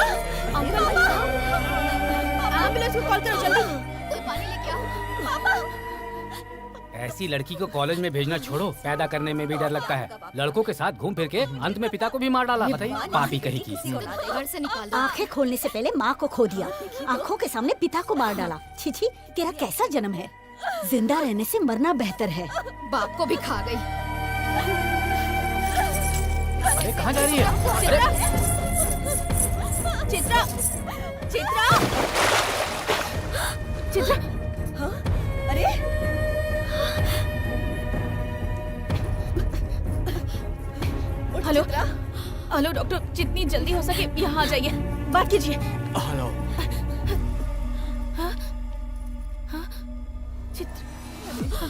एम्बुलेंस को कॉल करो जल्दी। कोई पानी लेके आओ। पापा, ऐसी लड़की को कॉलेज में भेजना छोड़ो, पैदा करने में भी डर लगता है। लड़कों के साथ घूम फिर के अंत में पिता को भी मार डाला। बताइए, पापी कहीं की। घर से निकाल दो। आंखें खोलने से पहले माँ को खो दिया, आंखों के सामने पिता को मार डाला। छी छी, तेरा कैसा जन्म है? जिंदा रहने से मरना बेहतर है। बाप को भी खा गई। अरे कहाँ जा रही है? चित्रा, चित्रा, चित्रा। हाँ? अरे हेलो हेलो डॉक्टर, जितनी जल्दी हो सके यहाँ आ जाइए, बात कीजिए। हेलो। हाँ? हाँ? चित्रा,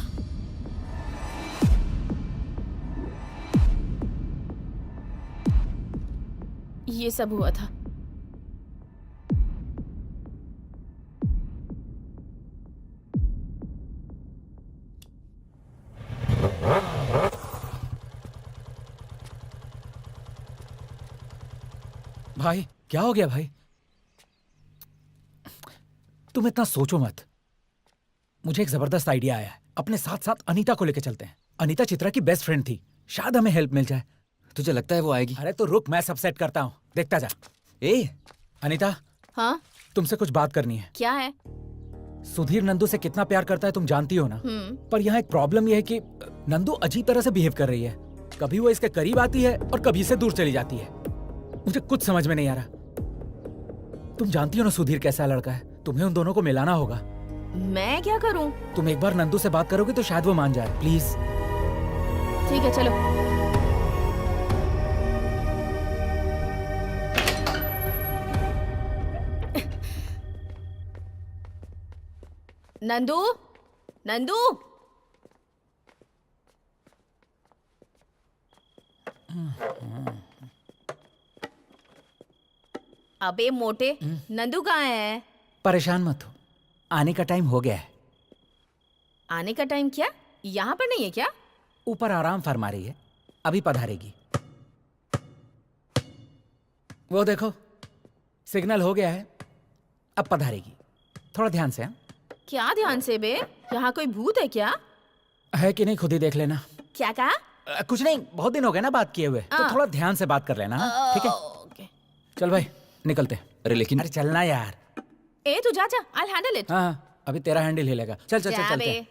ये सब हुआ था। भाई क्या हो गया भाई? तुम इतना सोचो मत। मुझे एक जबरदस्त आइडिया आया है। अपने साथ साथ अनीता को लेके चलते हैं। अनीता चित्रा की बेस्ट फ्रेंड थी, शायद हमें हेल्प मिल जाए। तुझे लगता है वो आएगी? अरे तो रुक, मैं सब सेट करता हूँ, देखता जा। ए अनीता, हाँ तुमसे कुछ बात करनी है। क्या है? सुधीर नंदू से कितना प्यार करता है तुम जानती हो ना। पर यहाँ एक प्रॉब्लम यह है कि नंदू अजीब तरह से बिहेव कर रही है। कभी वो इसके करीब आती है और कभी इससे दूर चली जाती है। मुझे कुछ समझ में नहीं आ रहा। तुम जानती हो ना सुधीर कैसा लड़का है। तुम्हें उन दोनों को मिलाना होगा। मैं क्या करूं? तुम एक बार नंदू से बात करोगे तो शायद वो मान जाए। प्लीज। ठीक है चलो। नंदू, नंदू, अबे मोटे, नंदू कहाँ है? परेशान मत हो, आने का टाइम हो गया है। आने का टाइम क्या? यहाँ पर नहीं है क्या? ऊपर आराम फरमा रही है, अभी पधारेगी। वो देखो सिग्नल हो गया है, अब पधारेगी। थोड़ा ध्यान से। क्या ध्यान से बे? यहाँ कोई भूत है क्या? है कि नहीं खुद ही देख लेना। क्या कहा? कुछ नहीं, बहुत दिन हो गए ना बात किए हुए, तो थोड़ा ध्यान से बात कर लेना। ठीक है चल भाई निकलते। अरे लेकिन अरे चलना यार। ए तू जा, I'll handle it। हाँ अभी तेरा हैंडल हिलेगा। चल चल चल जा चलते बे। हैं।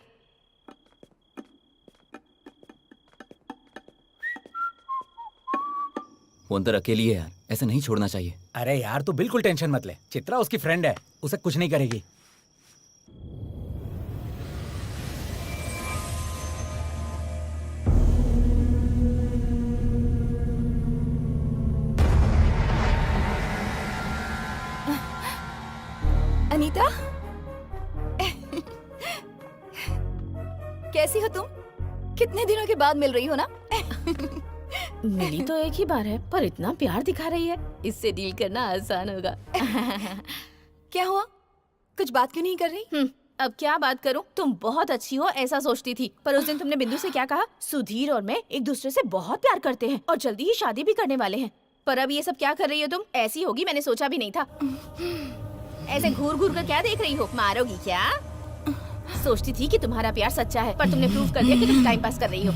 वो अंदर अकेली है यार, ऐसे नहीं छोड़ना चाहिए। अरे यार तू बिल्कुल टेंशन मत ले, चित्रा उसकी फ्रेंड है, उसे कुछ नहीं करेगी। अनीता कैसी हो तुम? कितने दिनों के बाद मिल रही हो ना? मिली तो एक ही बार है, पर इतना प्यार दिखा रही है, इससे डील करना आसान होगा। क्या हुआ? कुछ बात क्यों नहीं कर रही? अब क्या बात करूं? तुम बहुत अच्छी हो ऐसा सोचती थी, पर उस दिन तुमने बिंदु से क्या कहा? सुधीर और मैं एक दूसरे से बहुत प्यार करते हैं और जल्दी ही शादी भी करने वाले हैं। पर अब ये सब क्या कर रही हो तुम? ऐसी होगी मैंने सोचा भी नहीं था। ऐसे घूर घूर कर क्या देख रही हो? मारोगी क्या? सोचती थी कि तुम्हारा प्यार सच्चा है, पर तुमने प्रूव कर दिया कि तुम टाइम पास कर रही हो।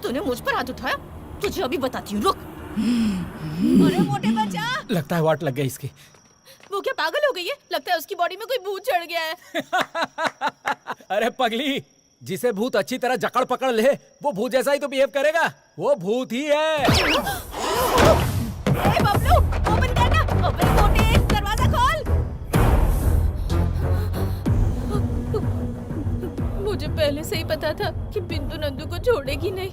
तूने मुझ पर हाथ उठाया, तुझे अभी बताती हूँ, रुक। अरे मोटे बच्चा, लगता है वाट लग गई इसकी। वो क्या पागल हो गई है? लगता है उसकी बॉडी में कोई भूत चढ़ गया है। अरे पगली, जिसे भूत अच्छी तरह जकड़ पकड़ ले वो भूत जैसा ही तो बिहेव करेगा। वो भूत ही है। ए बबलू, ओपन करना। ओपन मोटे, दरवाजा खोल। मुझे पहले से ही पता था कि बिंदु नंदू को छोड़ेगी नहीं।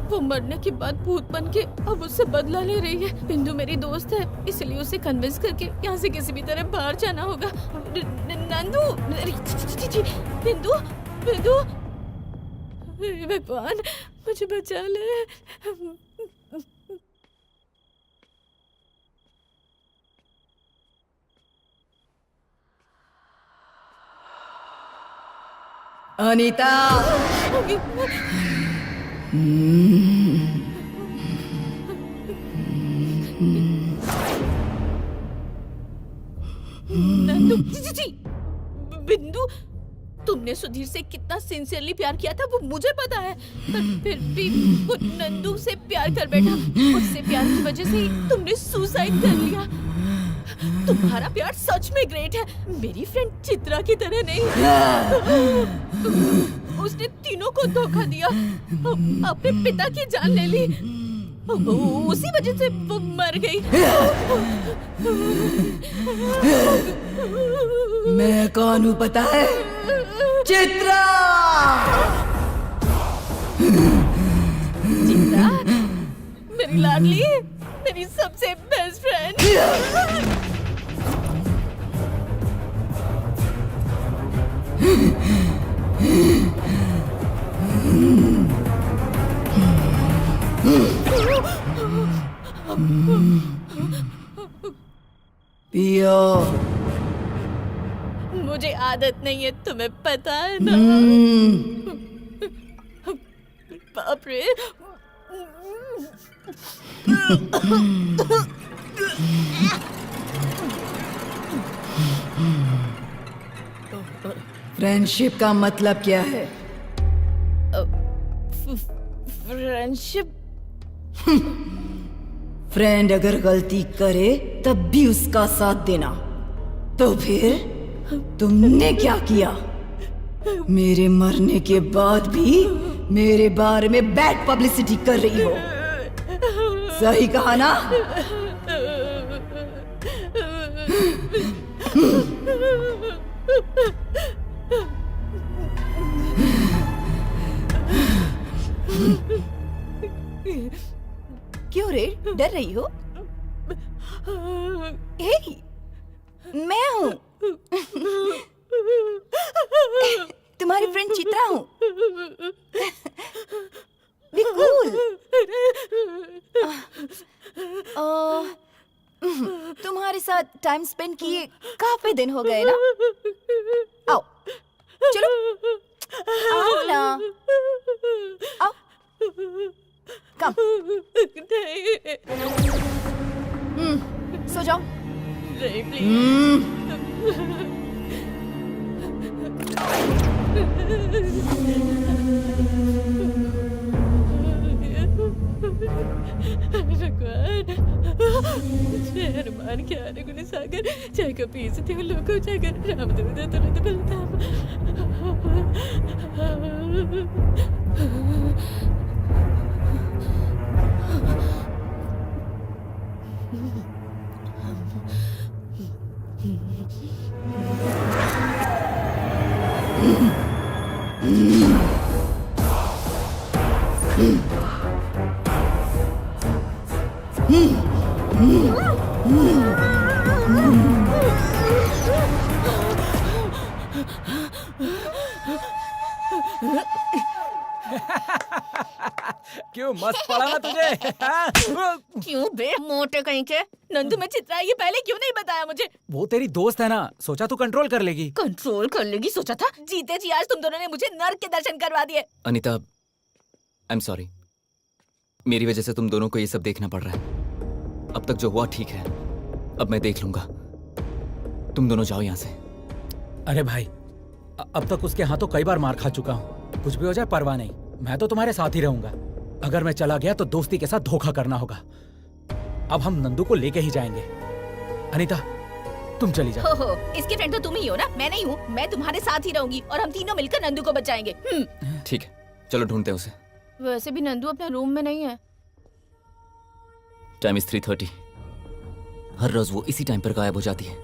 वो मरने के बाद भूत बन के अब उससे बदला ले रही है। बिंदु मेरी दोस्त है, इसलिए उसे कन्विंस करके यहाँ से किसी भी तरह बाहर जाना होगा। नंदू, बिंदु, बिंदु, भगवान मुझे बचा ले। अनीता नंदू, जी, बिंदु, तुमने सुधीर से कितना सिंसियरली प्यार किया था वो मुझे पता है, पर फिर भी वो नंदू से प्यार कर बैठा। उससे प्यार की वजह से ही तुमने सुसाइड कर लिया। तुम्हारा प्यार सच में ग्रेट है, मेरी फ्रेंड चित्रा की तरह नहीं। उसने तीनों को धोखा दिया, अपने पिता की जान ले ली, उसी वजह से वो मर गई। मैं कौन हूँ पता है? चित्रा! चित्रा, मेरी लाडली, मेरी सबसे बेस्ट फ्रेंड। पियो। मुझे आदत नहीं है, तुम्हें पता है ना। बाप रे, फ्रेंडशिप का मतलब क्या है? फ्रेंडशिप। फ्रेंड अगर गलती करे तब भी उसका साथ देना। तो फिर तुमने क्या किया? मेरे मरने के बाद भी मेरे बारे में बैड पब्लिसिटी कर रही हो। सही कहा ना? क्यों रे, डर रही हो? हे, मैं हूँ। तुम्हारी फ्रेंड चित्रा हूँ। Be cool. तुम्हारे साथ टाइम स्पेंड किए काफी दिन हो गए ना। आओ, चलो, आओ ना, आओ, कम। सो जाओ। नहीं, हनुमान ज्ञान गुण सागर जय कपीस तिहु लोको जागर रामदूत तुरंत बलधाम। क्यों मस्त पड़ा ना तुझे? क्यों बे मोटे कहीं के? नंदू में चित्रा ये पहले क्यों नहीं बताया मुझे? वो तेरी दोस्त है ना, सोचा तू कंट्रोल कर लेगी। कंट्रोल कर लेगी सोचा था? जीते जी आज तुम दोनों ने मुझे नर्क के दर्शन करवा दिए। Anita, I am sorry. मेरी वजह से तुम दोनों को ये सब देखना पड़ रहा है। अब तक जो हुआ ठीक है, अब मैं देख लूंगा। तुम दोनों जाओ यहाँ से। अरे भाई, अब तक उसके हाथों कई बार मार खा चुका हूँ। कुछ भी हो जाए परवाह नहीं, मैं तो तुम्हारे साथ ही रहूंगा। अगर मैं चला गया तो दोस्ती के साथ धोखा करना होगा। अब हम नंदू को लेके ही जाएंगे। अनीता, तुम चली जाओ। हो, इसके फ्रेंड तो तुम ही हो ना, मैं नहीं हूँ। मैं तुम्हारे साथ ही रहूंगी और हम तीनों मिलकर नंदू को बचाएंगे। ठीक है, चलो ढूंढते हैं उसे। वैसे भी नंदू अपने रूम में नहीं है। Time is 3:30। हर रोज वो इसी टाइम पर गायब हो जाती है।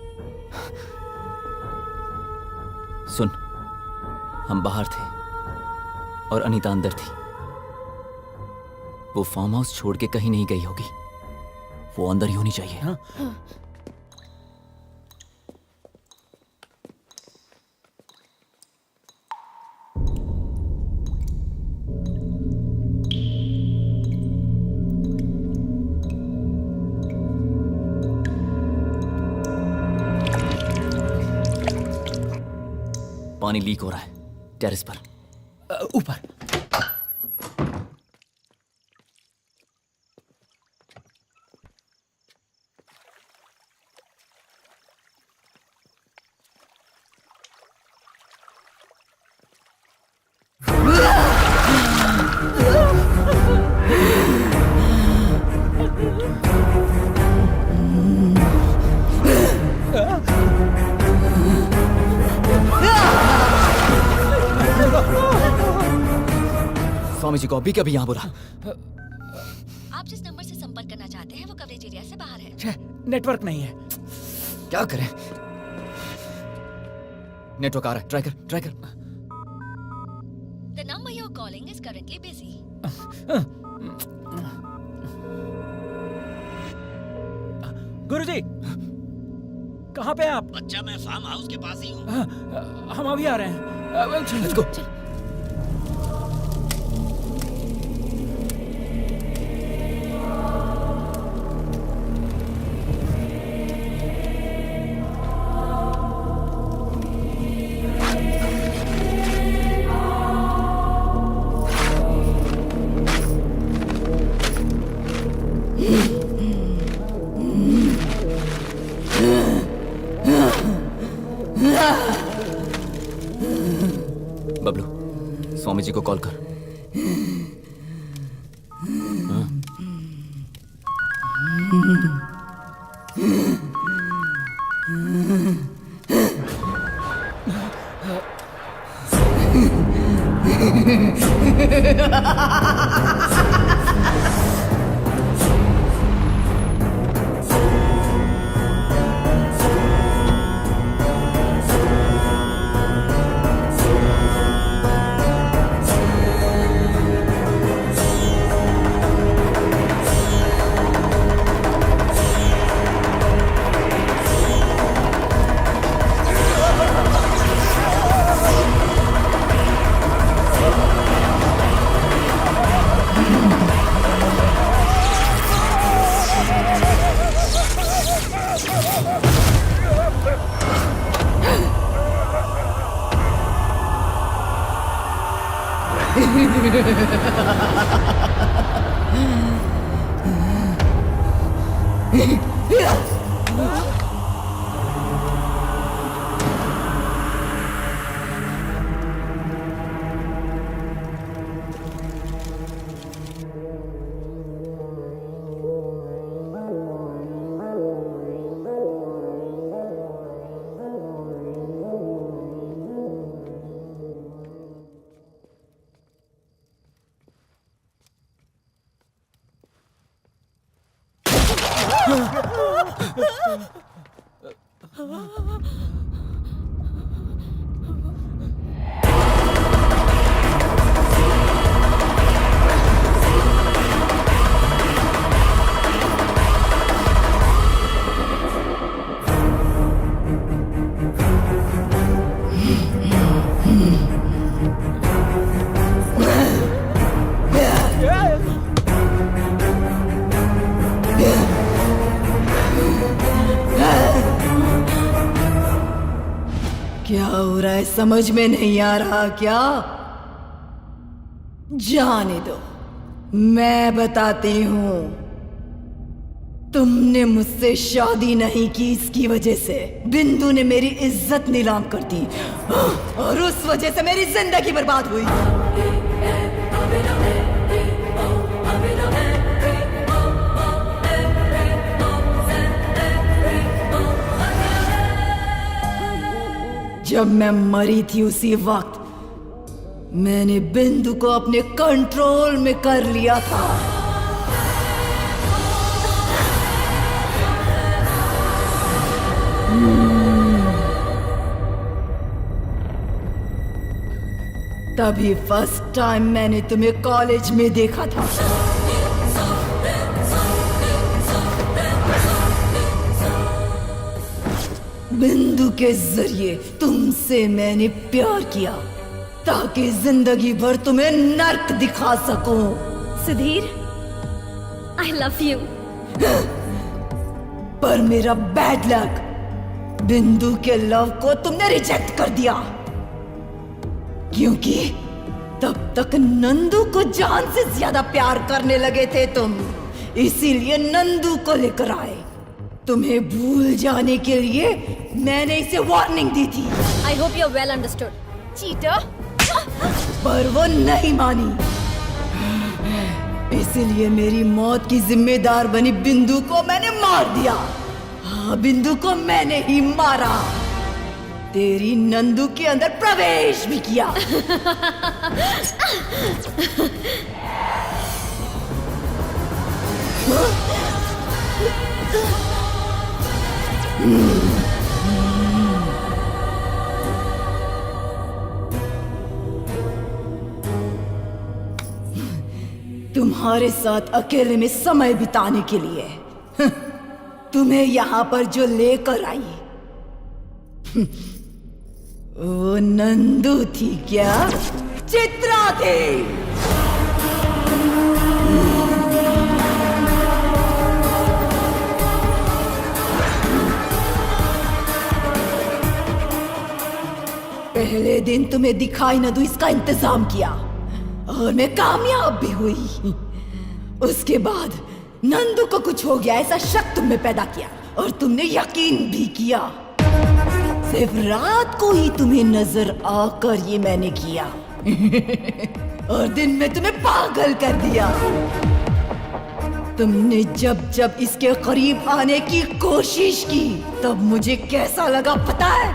सुन, हम बाहर थे और अनीता अंदर थी। वो फार्म हाउस छोड़ के कहीं नहीं गई होगी। वो अंदर ही होनी चाहिए। हाँ? पानी लीक हो रहा है टेरेस पर। ऊपर। स्वामी जी को अभी कभी यहाँ बुला। आप जिस नंबर से संपर्क करना चाहते हैं वो कवरेज एरिया से बाहर है। नेटवर्क नहीं है। क्या करें? नेटवर्क आ रहा है, ट्राई कर, ट्राई कर। The number you're calling is currently busy. गुरुजी, कहाँ पे हैं आप? बच्चा, मैं फार्म हाउस के पास ही हूँ। हम अभी आ रहे हैं। Let's go. बबलू, स्वामी जी को कॉल कर। हाँ? क्या हो रहा है समझ में नहीं आ रहा क्या? जाने दो, मैं बताती हूं। तुमने मुझसे शादी नहीं की, इसकी वजह से बिंदु ने मेरी इज्जत नीलाम कर दी और उस वजह से मेरी जिंदगी बर्बाद हुई। जब मैं मरी थी उसी वक्त मैंने बिंदु को अपने कंट्रोल में कर लिया था। तभी फर्स्ट टाइम मैंने तुम्हें कॉलेज में देखा था। बिंदु के जरिए तुमसे मैंने प्यार किया ताकि जिंदगी भर तुम्हें नर्क दिखा सकूं। Sudhir, I love you. पर मेरा बैड लक, बिंदु के लव को तुमने रिजेक्ट कर दिया, क्योंकि तब तक नंदू को जान से ज्यादा प्यार करने लगे थे तुम। इसीलिए नंदू को लेकर आए। तुम्हें भूल जाने के लिए मैंने इसे वार्निंग दी थी। I hope you're well understood. Cheater. पर वो नहीं मानी, इसीलिए मेरी मौत की जिम्मेदार बनी बिंदु को मैंने मार दिया। हाँ, बिंदु को मैंने ही मारा। तेरी नंदू के अंदर प्रवेश भी किया। तुम्हारे साथ अकेले में समय बिताने के लिए तुम्हें यहाँ पर जो लेकर आई वो नंदू थी क्या? चित्रा थी। पहले दिन तुम्हें दिखाई न दूं इसका इंतजाम किया और मैं कामयाब भी हुई। उसके बाद नंदू को कुछ हो गया ऐसा शक तुम में पैदा किया और तुमने यकीन भी किया। सिर्फ रात को ही तुम्हें नजर आकर ये मैंने किया और दिन में तुम्हें पागल कर दिया। तुमने जब जब इसके करीब आने की कोशिश की तब मुझे कैसा लगा पता है?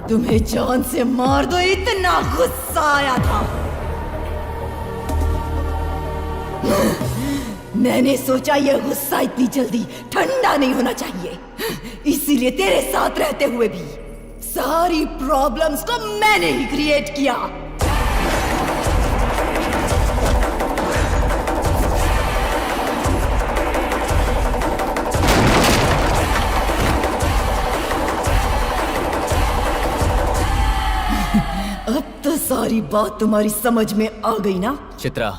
तुम्हें जान से मार दो इतना गुस्सा आया था। मैंने सोचा यह गुस्सा इतनी जल्दी ठंडा नहीं होना चाहिए, इसीलिए तेरे साथ रहते हुए भी सारी प्रॉब्लम्स को मैंने ही क्रिएट किया। अब तो सारी बात तुम्हारी समझ में आ गई ना? चित्रा,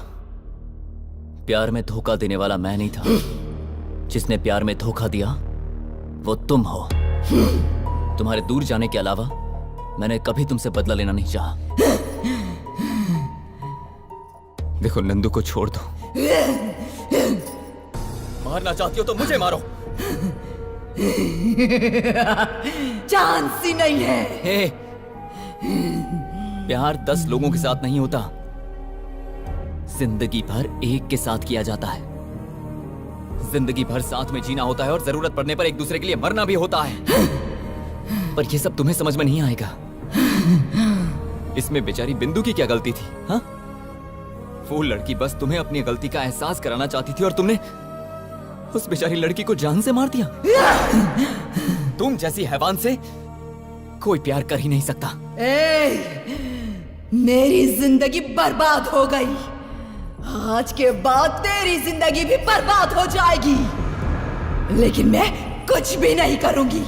प्यार में धोखा देने वाला मैं नहीं था। जिसने प्यार में धोखा दिया वो तुम हो। तुम्हारे दूर जाने के अलावा मैंने कभी तुमसे बदला लेना नहीं चाहा। देखो, नंदू को छोड़ दो। मारना चाहती हो तो मुझे मारो। चांस ही नहीं है। हे, प्यार 10 लोगों के साथ नहीं होता, जिंदगी भर एक के साथ किया जाता है। जिंदगी भर साथ में जीना होता है और जरूरत पड़ने पर एक दूसरे के लिए मरना भी होता है। पर यह सब तुम्हें समझ में नहीं आएगा। इसमें बेचारी बिंदु की क्या गलती थी? हाँ, वो लड़की बस तुम्हें अपनी गलती का एहसास कराना चाहती थी और तुमने उस बेचारी लड़की को जान से मार दिया। तुम जैसी हैवान से कोई प्यार कर ही नहीं सकता। मेरी जिंदगी बर्बाद हो गई, आज के बाद तेरी जिंदगी भी बर्बाद हो जाएगी, लेकिन मैं कुछ भी नहीं करूंगी।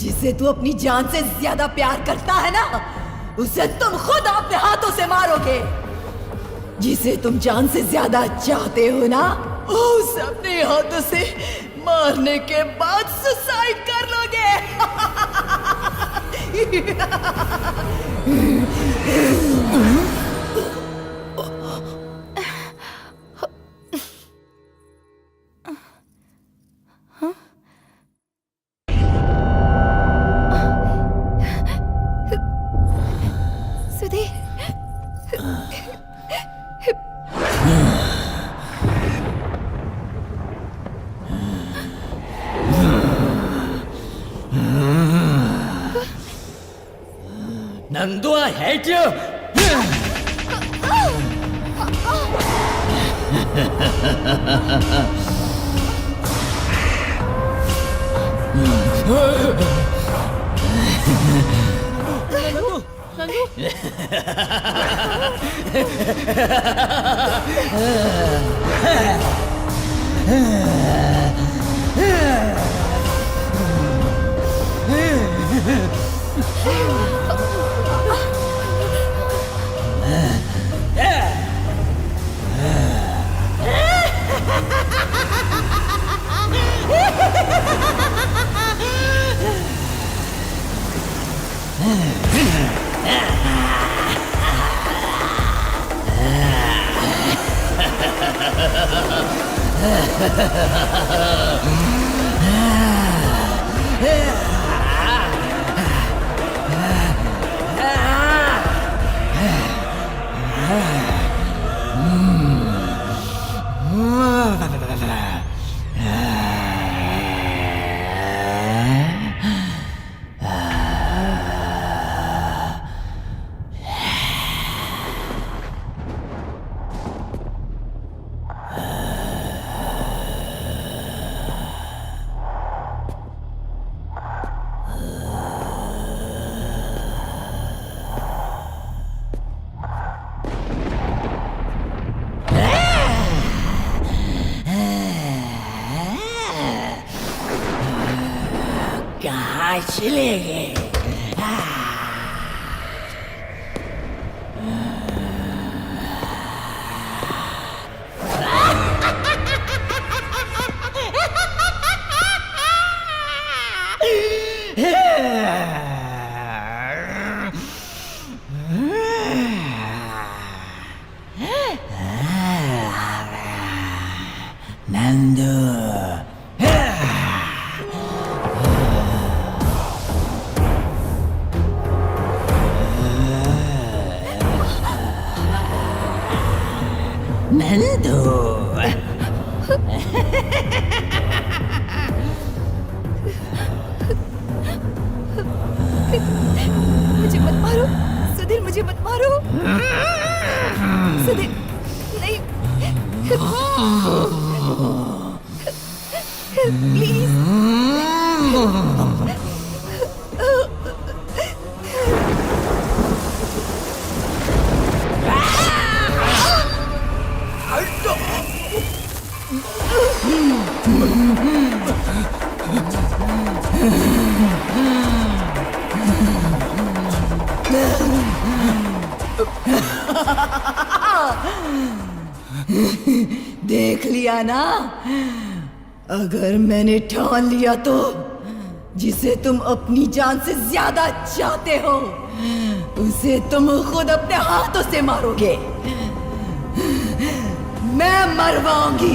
जिसे तू अपनी जान से ज्यादा प्यार करता है ना, उसे तुम खुद अपने हाथों से मारोगे। जिसे तुम जान से ज्यादा चाहते हो ना, उसे अपने हाथों से मारने के बाद सुसाइड कर लोगे। Nandu, I hate you! कहाँ चले गए? नंदू, मुझे मत मारो सुधीर, मुझे मत मारो सुधीर, नहीं प्लीज। देख लिया ना, अगर मैंने ठान लिया तो जिसे तुम अपनी जान से ज्यादा चाहते हो उसे तुम खुद अपने हाथों से मारोगे। मैं मरवाऊंगी।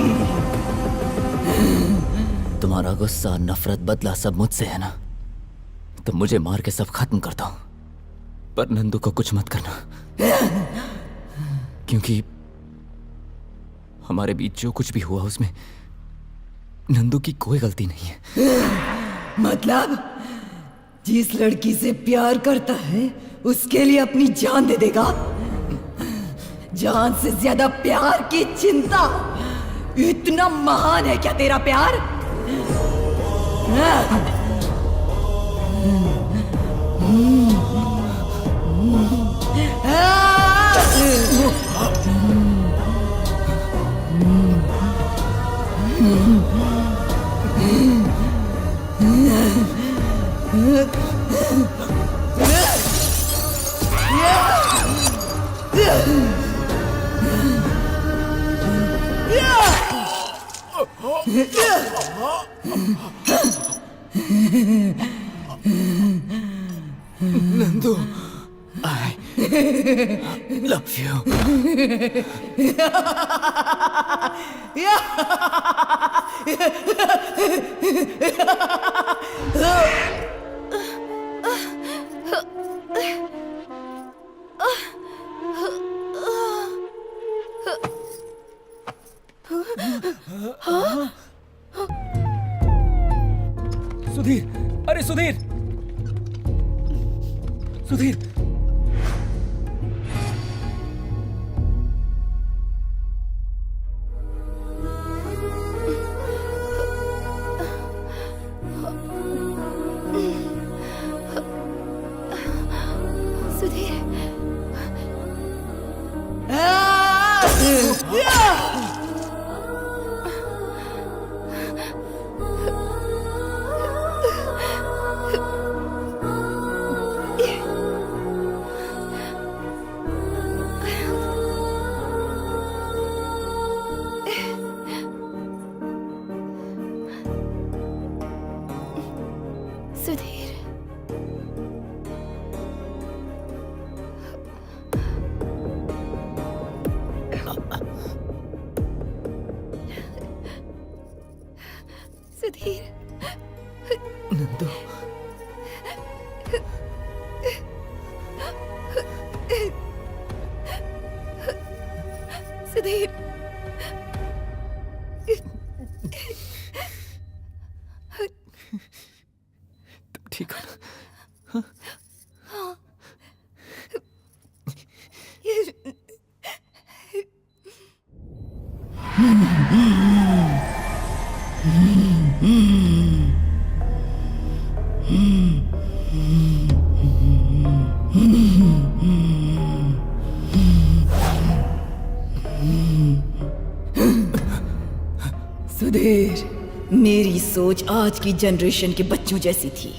तुम्हारा गुस्सा, नफरत, बदला सब मुझसे है ना, तो मुझे मार के सब खत्म कर दो, पर नंदू को कुछ मत करना, क्योंकि हमारे बीच जो कुछ भी हुआ उसमें नंदू की कोई गलती नहीं है। मतलब जिस लड़की से प्यार करता है उसके लिए अपनी जान दे देगा? जान से ज्यादा प्यार की चिंता? इतना महान है क्या तेरा प्यार? Nandu, I love you. Sudhir, अरे सुधीर, सुधीर, सुधीर, नंदू, सुधीर, तुम ठीक हो ना? हाँ? सुधीर, मेरी सोच आज की जनरेशन के बच्चों जैसी थी।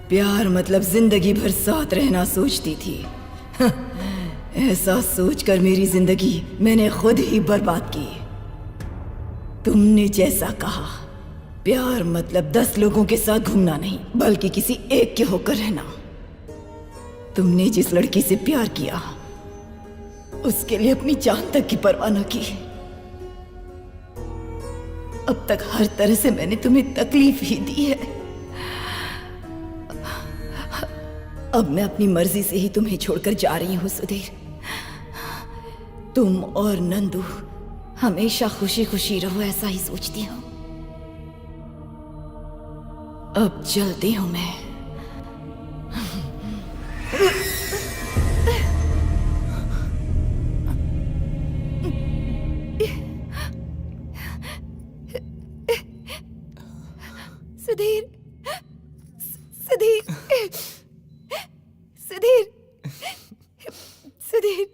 प्यार मतलब जिंदगी भर साथ रहना सोचती थी। ऐसा सोचकर मेरी जिंदगी मैंने खुद ही बर्बाद की। तुमने जैसा कहा, प्यार मतलब 10 लोगों के साथ घूमना नहीं, बल्कि किसी एक के होकर रहना। तुमने जिस लड़की से प्यार किया उसके लिए अपनी जान तक की परवाह न की। अब तक हर तरह से मैंने तुम्हें तकलीफ ही दी है। अब मैं अपनी मर्जी से ही तुम्हें छोड़कर जा रही हूं सुधीर। तुम और नंदू हमेशा खुशी खुशी रहो, ऐसा ही सोचती हूँ। अब चलती हूँ मैं। सुधीर, सुधीर, सुधीर, सुधीर।